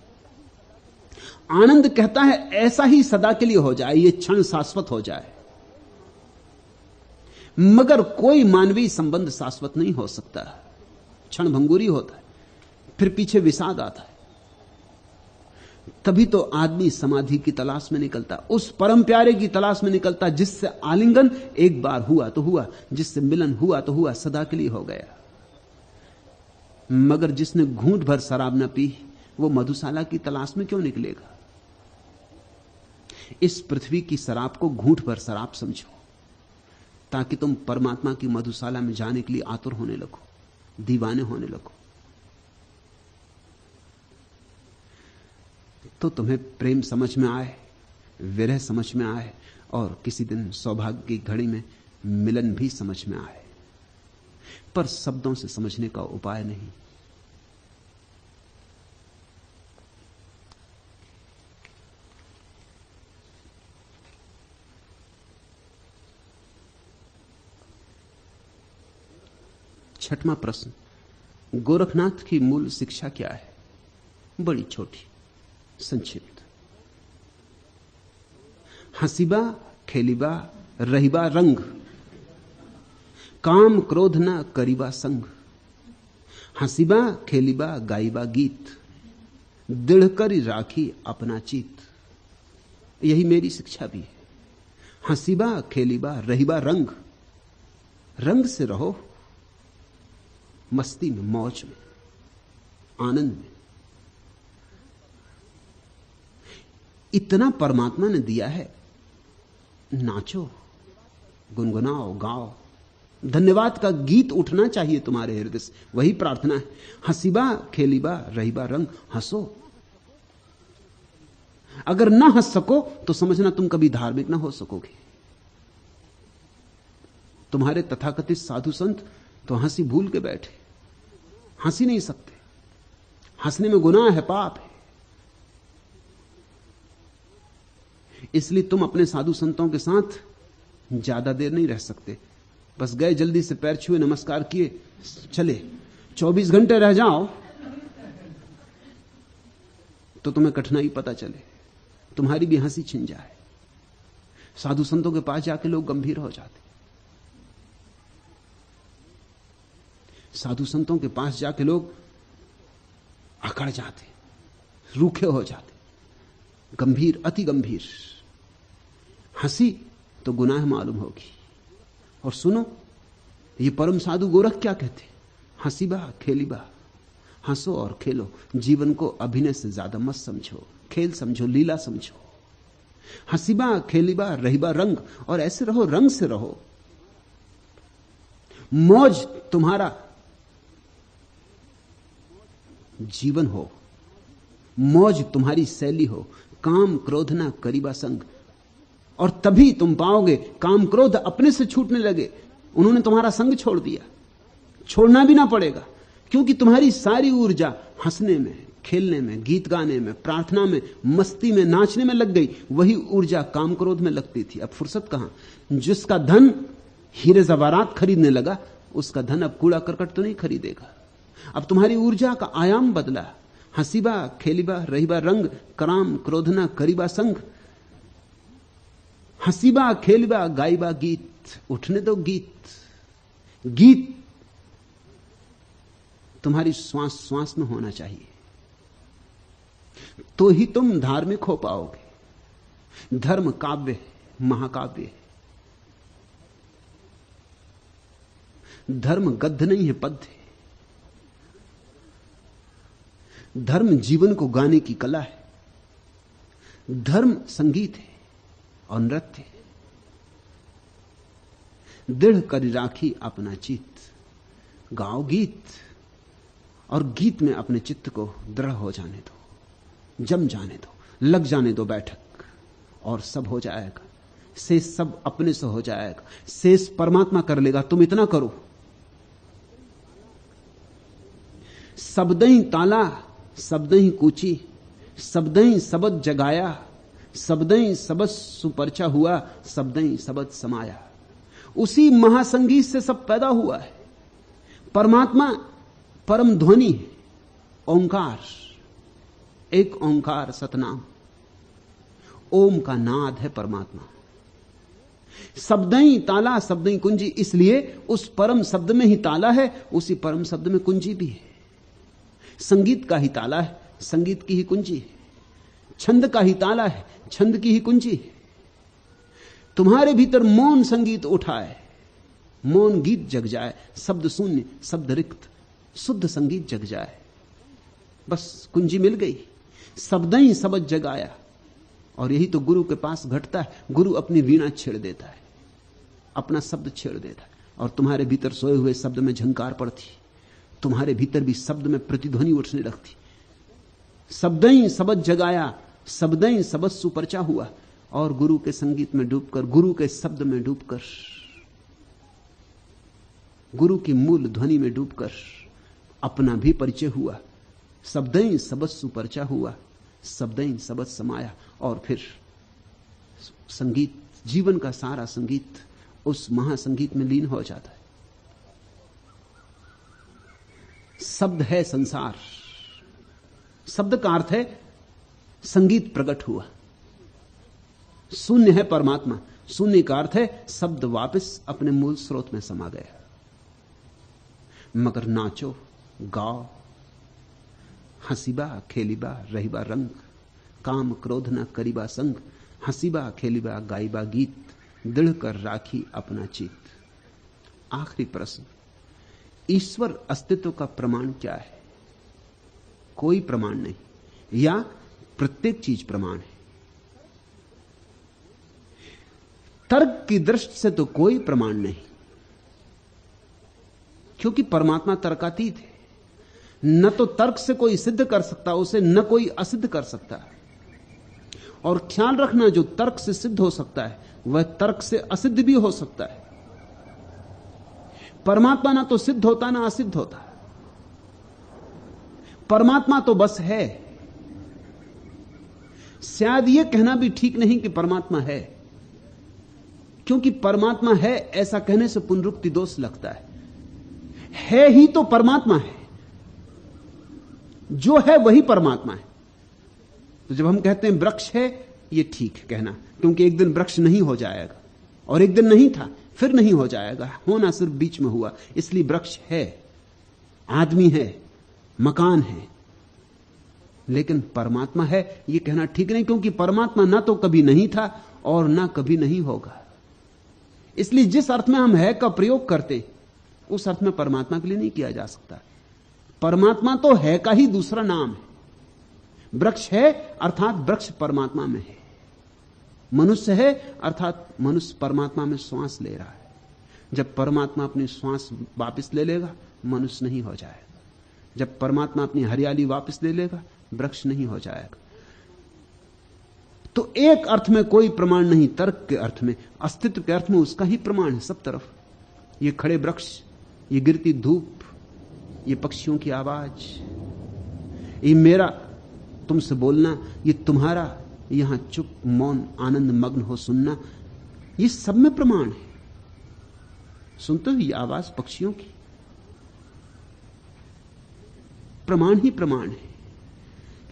[SPEAKER 1] आनंद कहता है ऐसा ही सदा के लिए हो जाए, ये क्षण शाश्वत हो जाए। मगर कोई मानवीय संबंध शाश्वत नहीं हो सकता, क्षण भंगुरी होता है, फिर पीछे विषाद आता है। तभी तो आदमी समाधि की तलाश में निकलता, उस परम प्यारे की तलाश में निकलता जिससे आलिंगन एक बार हुआ तो हुआ, जिससे मिलन हुआ तो हुआ, सदा के लिए हो गया। मगर जिसने घूंट भर शराब न पी, वो मधुशाला की तलाश में क्यों निकलेगा? इस पृथ्वी की शराब को घूंट भर शराब समझो, ताकि तुम परमात्मा की मधुशाला में जाने के लिए आतुर होने लगो, दीवाने होने लगो। तो तुम्हें प्रेम समझ में आए, विरह समझ में आए, और किसी दिन सौभाग्य की घड़ी में मिलन भी समझ में आए, पर शब्दों से समझने का उपाय नहीं। छठवां प्रश्न, गोरखनाथ की मूल शिक्षा क्या है? बड़ी छोटी, संक्षिप्त। हंसीबा खेलीबा रहीबा रंग, काम क्रोध न करीबा संग। हंसीबा खेलीबा गाईबा गीत, दृढ़ कर राखी अपना चित। यही मेरी शिक्षा भी है। हंसीबा खेलीबा रहीबा रंग, रंग से रहो, मस्ती में, मौज में, आनंद में। इतना परमात्मा ने दिया है, नाचो, गुनगुनाओ, गाओ। धन्यवाद का गीत उठना चाहिए तुम्हारे हृदय से, वही प्रार्थना है। हंसीबा खेलीबा रहीबा रंग, हंसो। अगर ना हंस सको तो समझना तुम कभी धार्मिक ना हो सकोगे। तुम्हारे तथाकथित साधु संत तो हंसी भूल के बैठे, हंसी नहीं सकते। हंसने में गुनाह है, पाप है। इसलिए तुम अपने साधु संतों के साथ ज्यादा देर नहीं रह सकते। बस गए, जल्दी से पैर छुए, नमस्कार किए, चले। 24 घंटे रह जाओ तो तुम्हें कठिनाई पता चले, तुम्हारी भी हंसी छिन जाए। साधु संतों के पास जाके लोग गंभीर हो जाते, साधु संतों के पास जाके लोग अकड़ जाते, रूखे हो जाते, गंभीर, अति गंभीर। हंसी तो गुनाह मालूम होगी। और सुनो, ये परम साधु गोरख क्या कहते? हंसीबा खेलीबा, हंसो और खेलो। जीवन को अभिनय से ज्यादा मत समझो, खेल समझो, लीला समझो। हंसीबा खेलीबा रहीबा रंग, और ऐसे रहो, रंग से रहो। मौज तुम्हारा जीवन हो, मौज तुम्हारी शैली हो। काम क्रोध ना करीबा संग, और तभी तुम पाओगे काम क्रोध अपने से छूटने लगे। उन्होंने तुम्हारा संग छोड़ दिया, छोड़ना भी ना पड़ेगा, क्योंकि तुम्हारी सारी ऊर्जा हंसने में, खेलने में, गीत गाने में, प्रार्थना में, मस्ती में, नाचने में लग गई। वही ऊर्जा काम क्रोध में लगती थी, अब फुर्सत कहां। जिसका धन हीरे जवाहरात खरीदने लगा, उसका धन अब कूड़ा करकट तो नहीं खरीदेगा। अब तुम्हारी ऊर्जा का आयाम बदला। हंसीबा खेलीबा रहीबा रंग, कराम क्रोध ना करीबा संग। हंसीबा खेलीबा गाईबा गीत, उठने दो गीत। गीत तुम्हारी श्वास श्वास में होना चाहिए, तो ही तुम धार्मिक हो पाओगे। धर्म काव्य है, महाकाव्य है। धर्म गद्य नहीं है, पद्य है। धर्म जीवन को गाने की कला है। धर्म संगीत है और नृत्य है। दृढ़ कर राखी अपना चित्त, गाओ गीत, और गीत में अपने चित्त को दृढ़ हो जाने दो, जम जाने दो, लग जाने दो बैठक, और सब हो जाएगा। शेष सब अपने से हो जाएगा, शेष परमात्मा कर लेगा। तुम इतना करो, शब्दई ताला शब्दहि कूची, शब्दहि सबद जगाया, शब्दहि सबद सुपर्चा हुआ, शब्दहि सबद समाया। उसी महासंगीत से सब पैदा हुआ है। परमात्मा परम ध्वनि है, ओंकार, एक ओंकार सतनाम, ओम का नाद है परमात्मा। शब्दई ताला शब्दई कुंजी, इसलिए उस परम शब्द में ही ताला है, उसी परम शब्द में कुंजी भी है। संगीत का ही ताला है, संगीत की ही कुंजी है। छंद का ही ताला है, छंद की ही कुंजी है। तुम्हारे भीतर मौन संगीत उठाए, मौन गीत जग जाए, शब्द शून्य, शब्द रिक्त, शुद्ध संगीत जग जाए, बस कुंजी मिल गई। शब्दई शब्द जगाया। और यही तो गुरु के पास घटता है। गुरु अपनी वीणा छेड़ देता है, अपना शब्द छेड़ देता है, और तुम्हारे भीतर सोए हुए शब्द में झंकार पड़ती, तुम्हारे भीतर भी शब्द में प्रतिध्वनि उठने लगती। शब्दई शब्द जगाया, शब्दई शब्द सुपर्चा हुआ। और गुरु के संगीत में डूबकर, गुरु के शब्द में डूबकर, गुरु की मूल ध्वनि में डूबकर अपना भी परिचय हुआ। शब्दई शब्द सुपर्चा हुआ, शब्दई शब्द समाया। और फिर संगीत, जीवन का सारा संगीत उस महासंगीत में लीन हो जाता है। शब्द है संसार, शब्द का अर्थ है संगीत प्रकट हुआ। शून्य है परमात्मा, शून्य का अर्थ है शब्द वापस अपने मूल स्रोत में समा गया। मगर नाचो गाओ, हसीबा खेलीबा रहीबा रंग, काम क्रोध न करीबा संग, हसीबा खेलीबा गाईबा गीत, दृढ़ कर राखी अपना चित। आखिरी प्रश्न, ईश्वर अस्तित्व का प्रमाण क्या है? कोई प्रमाण नहीं, या प्रत्येक चीज प्रमाण है। तर्क की दृष्टि से तो कोई प्रमाण नहीं, क्योंकि परमात्मा तर्कातीत है। न तो तर्क से कोई सिद्ध कर सकता उसे, न कोई असिद्ध कर सकता। और ख्याल रखना, जो तर्क से सिद्ध हो सकता है वह तर्क से असिद्ध भी हो सकता है। परमात्मा ना तो सिद्ध होता ना असिद्ध होता, परमात्मा तो बस है। शायद यह कहना भी ठीक नहीं कि परमात्मा है, क्योंकि परमात्मा है ऐसा कहने से पुनरुक्ति दोष लगता है ही तो परमात्मा है, जो है वही परमात्मा है। तो जब हम कहते हैं वृक्ष है, यह ठीक है कहना, क्योंकि एक दिन वृक्ष नहीं हो जाएगा, और एक दिन नहीं था फिर नहीं हो जाएगा, होना सिर्फ बीच में हुआ, इसलिए वृक्ष है, आदमी है, मकान है। लेकिन परमात्मा है यह कहना ठीक नहीं, क्योंकि परमात्मा ना तो कभी नहीं था और ना कभी नहीं होगा। इसलिए जिस अर्थ में हम है का प्रयोग करते, उस अर्थ में परमात्मा के लिए नहीं किया जा सकता। परमात्मा तो है का ही दूसरा नाम है। वृक्ष है अर्थात वृक्ष परमात्मा में है, मनुष्य है अर्थात मनुष्य परमात्मा में श्वास ले रहा है। जब परमात्मा अपनी श्वास वापस ले लेगा, मनुष्य नहीं हो जाएगा। जब परमात्मा अपनी हरियाली वापस ले लेगा, वृक्ष नहीं हो जाएगा। तो एक अर्थ में कोई प्रमाण नहीं, तर्क के अर्थ में, अस्तित्व के अर्थ में उसका ही प्रमाण है सब तरफ। ये खड़े वृक्ष, ये गिरती धूप, ये पक्षियों की आवाज, ये मेरा तुमसे बोलना, ये तुम्हारा यहां चुप मौन आनंद मग्न हो सुनना, ये सब में प्रमाण है। सुनते हो ये आवाज पक्षियों की, प्रमाण ही प्रमाण है।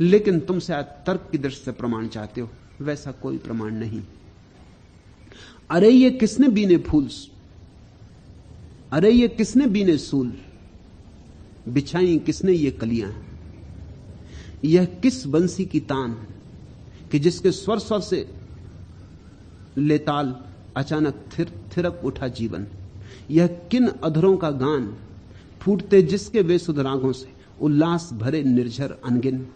[SPEAKER 1] लेकिन तुम शायद तर्क की दृष्टि से प्रमाण चाहते हो, वैसा कोई प्रमाण नहीं। अरे ये किसने बीने फूल, अरे ये किसने बीने सूल, बिछाई किसने ये कलियां, यह किस बंसी की तान कि जिसके स्वर स्वर से लेताल अचानक थिरक उठा जीवन, यह किन अधरों का गान फूटते जिसके वे सुध रागों से उल्लास भरे निर्झर अनगिन,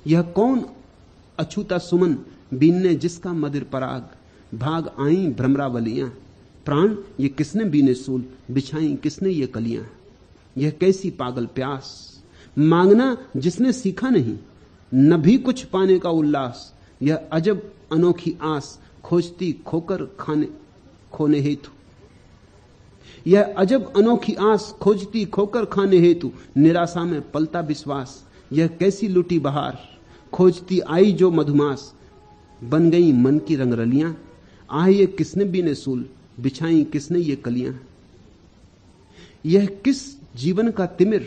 [SPEAKER 1] यह कौन अछूता सुमन बीनने जिसका मदिर पराग, भाग आई भ्रमरावलियां प्राण ये किसने बीने सूल, बिछाई किसने ये कलियां, यह कैसी पागल प्यास मांगना जिसने सीखा नहीं, न भी कुछ पाने का उल्लास, यह अजब अनोखी आस खोजती खोकर खोने हेतु, यह अजब अनोखी आस खोजती खोकर खाने हेतु, निराशा में पलता विश्वास, यह कैसी लुटी बहार, खोजती आई जो मधुमास, बन गई मन की रंगरलियां, आह ये किसने बीने सूल, बिछाई किसने ये कलियां। यह किस जीवन का तिमिर,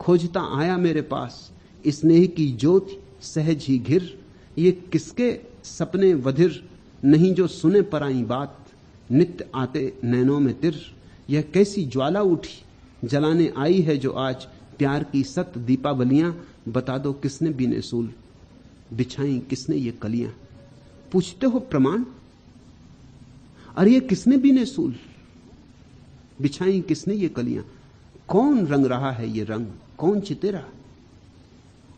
[SPEAKER 1] खोजता आया मेरे पास, स्नेह की ज्योति सहज ही घिर। ये किसके सपने वधिर, नहीं जो सुने पराई बात, नित्य आते नैनों में तिर। यह कैसी ज्वाला उठी, जलाने आई है जो आज, प्यार की सत दीपावलियां, बता दो किसने बीने सूल, बिछाई किसने ये कलियां। पूछते हो प्रमाण, अरे ये किसने बीने सूल, बिछाई किसने ये कलियां। कौन रंग रहा है ये रंग, कौन चितेरा,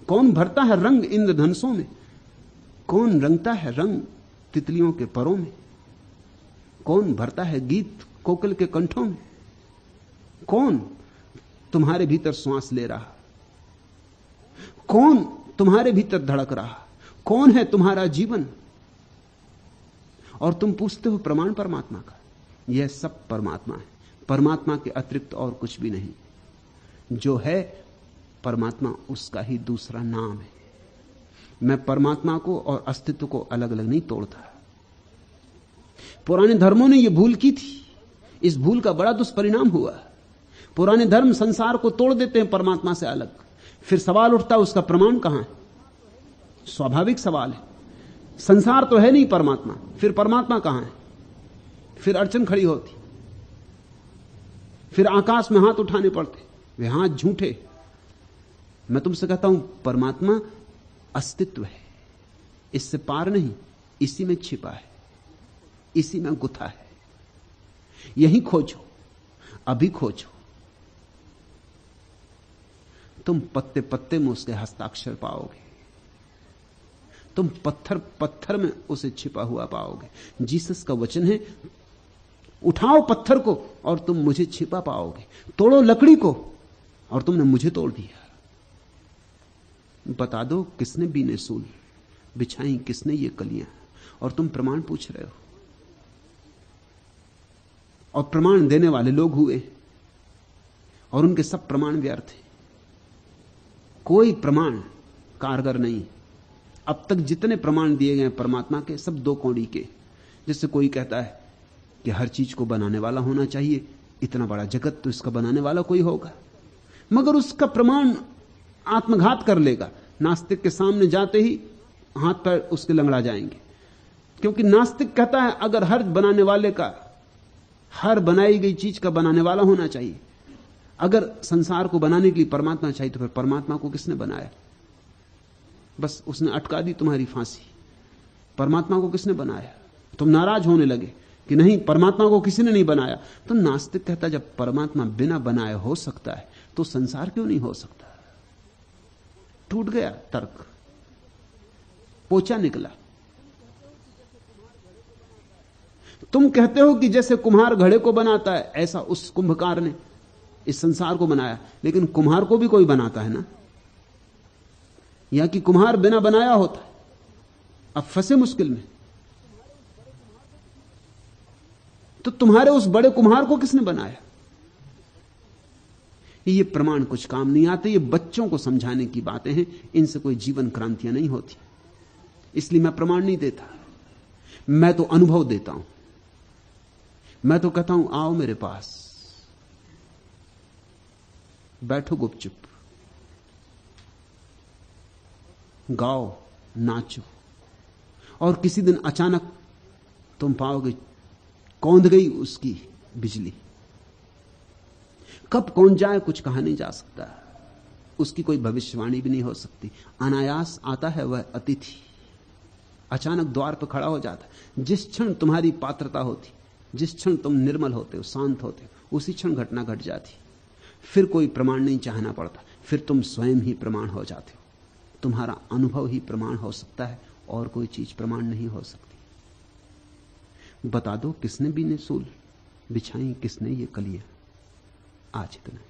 [SPEAKER 1] कौन भरता है रंग इंद्रधनुषों में, कौन रंगता है रंग तितलियों के परों में, कौन भरता है गीत कोकिल के कंठों में, कौन तुम्हारे भीतर श्वास ले रहा, कौन तुम्हारे भीतर धड़क रहा, कौन है तुम्हारा जीवन। और तुम पूछते हो प्रमाण परमात्मा का। यह सब परमात्मा है, परमात्मा के अतिरिक्त और कुछ भी नहीं। जो है परमात्मा उसका ही दूसरा नाम है। मैं परमात्मा को और अस्तित्व को अलग अलग नहीं तोड़ता। पुराने धर्मों ने यह भूल की थी, इस भूल का बड़ा दुष्परिणाम हुआ। पुराने धर्म संसार को तोड़ देते हैं परमात्मा से अलग। फिर सवाल उठता है उसका प्रमाण कहां है। स्वाभाविक सवाल है, संसार तो है नहीं परमात्मा, फिर परमात्मा कहां है। फिर अड़चन खड़ी होती, फिर आकाश में हाथ उठाने पड़ते, वे हाथ झूठे। मैं तुमसे कहता हूं परमात्मा अस्तित्व है, इससे पार नहीं, इसी में छिपा है, इसी में गुथा है। यही खोजो, अभी खोजो, तुम पत्ते पत्ते में उसके हस्ताक्षर पाओगे, तुम पत्थर पत्थर में उसे छिपा हुआ पाओगे। जीसस का वचन है, उठाओ पत्थर को और तुम मुझे छिपा पाओगे, तोड़ो लकड़ी को और तुमने मुझे तोड़ दिया। बता दो किसने बीने सूल, बिछाई किसने ये कलियां। और तुम प्रमाण पूछ रहे हो, और प्रमाण देने वाले लोग हुए और उनके सब प्रमाण व्यर्थ हैं। कोई प्रमाण कारगर नहीं। अब तक जितने प्रमाण दिए गए परमात्मा के, सब दो कौड़ी के। जैसे कोई कहता है कि हर चीज को बनाने वाला होना चाहिए, इतना बड़ा जगत तो इसका बनाने वाला कोई होगा, मगर उसका प्रमाण आत्मघात कर लेगा। नास्तिक के सामने जाते ही हाथ पैर उसके लंगड़ा जाएंगे, क्योंकि नास्तिक कहता है अगर हर बनाने वाले का, हर बनाई गई चीज का बनाने वाला होना चाहिए, अगर संसार को बनाने के लिए परमात्मा चाहिए, तो फिर परमात्मा को किसने बनाया। बस उसने अटका दी तुम्हारी फांसी। परमात्मा को किसने बनाया। तुम नाराज होने लगे कि नहीं, परमात्मा को किसी ने नहीं बनाया। तो नास्तिक कहता जब परमात्मा बिना बनाए हो सकता है तो संसार क्यों नहीं हो सकता। टूट गया तर्क, पोचा निकला। तुम कहते हो कि जैसे कुम्हार घड़े को बनाता है, ऐसा उस कुंभकार ने इस संसार को बनाया। लेकिन कुम्हार को भी कोई बनाता है ना, या कि कुम्हार बिना बनाया होता है। अब फंसे मुश्किल में। तो तुम्हारे उस बड़े कुम्हार को किसने बनाया। ये प्रमाण कुछ काम नहीं आते। ये बच्चों को समझाने की बातें हैं, इनसे कोई जीवन क्रांतियां नहीं होती। इसलिए मैं प्रमाण नहीं देता, मैं तो अनुभव देता हूं। मैं तो कहता हूं आओ मेरे पास, बैठो गुपचुप, गाओ नाचो। और किसी दिन अचानक तुम पाओगे कौंध गई उसकी बिजली। कब कौन जाए कुछ कहा नहीं जा सकता, उसकी कोई भविष्यवाणी भी नहीं हो सकती। अनायास आता है वह अतिथि, अचानक द्वार पर खड़ा हो जाता है। जिस क्षण तुम्हारी पात्रता होती, जिस क्षण तुम निर्मल होते हो, शांत होते हो, उसी क्षण घटना घट जाती। फिर कोई प्रमाण नहीं चाहना पड़ता, फिर तुम स्वयं ही प्रमाण हो जाते हो। तुम्हारा अनुभव ही प्रमाण हो सकता है, और कोई चीज प्रमाण नहीं हो सकती। बता दो किसने बीने सूल, बिछाई किसने ये कलियां। आज इतना।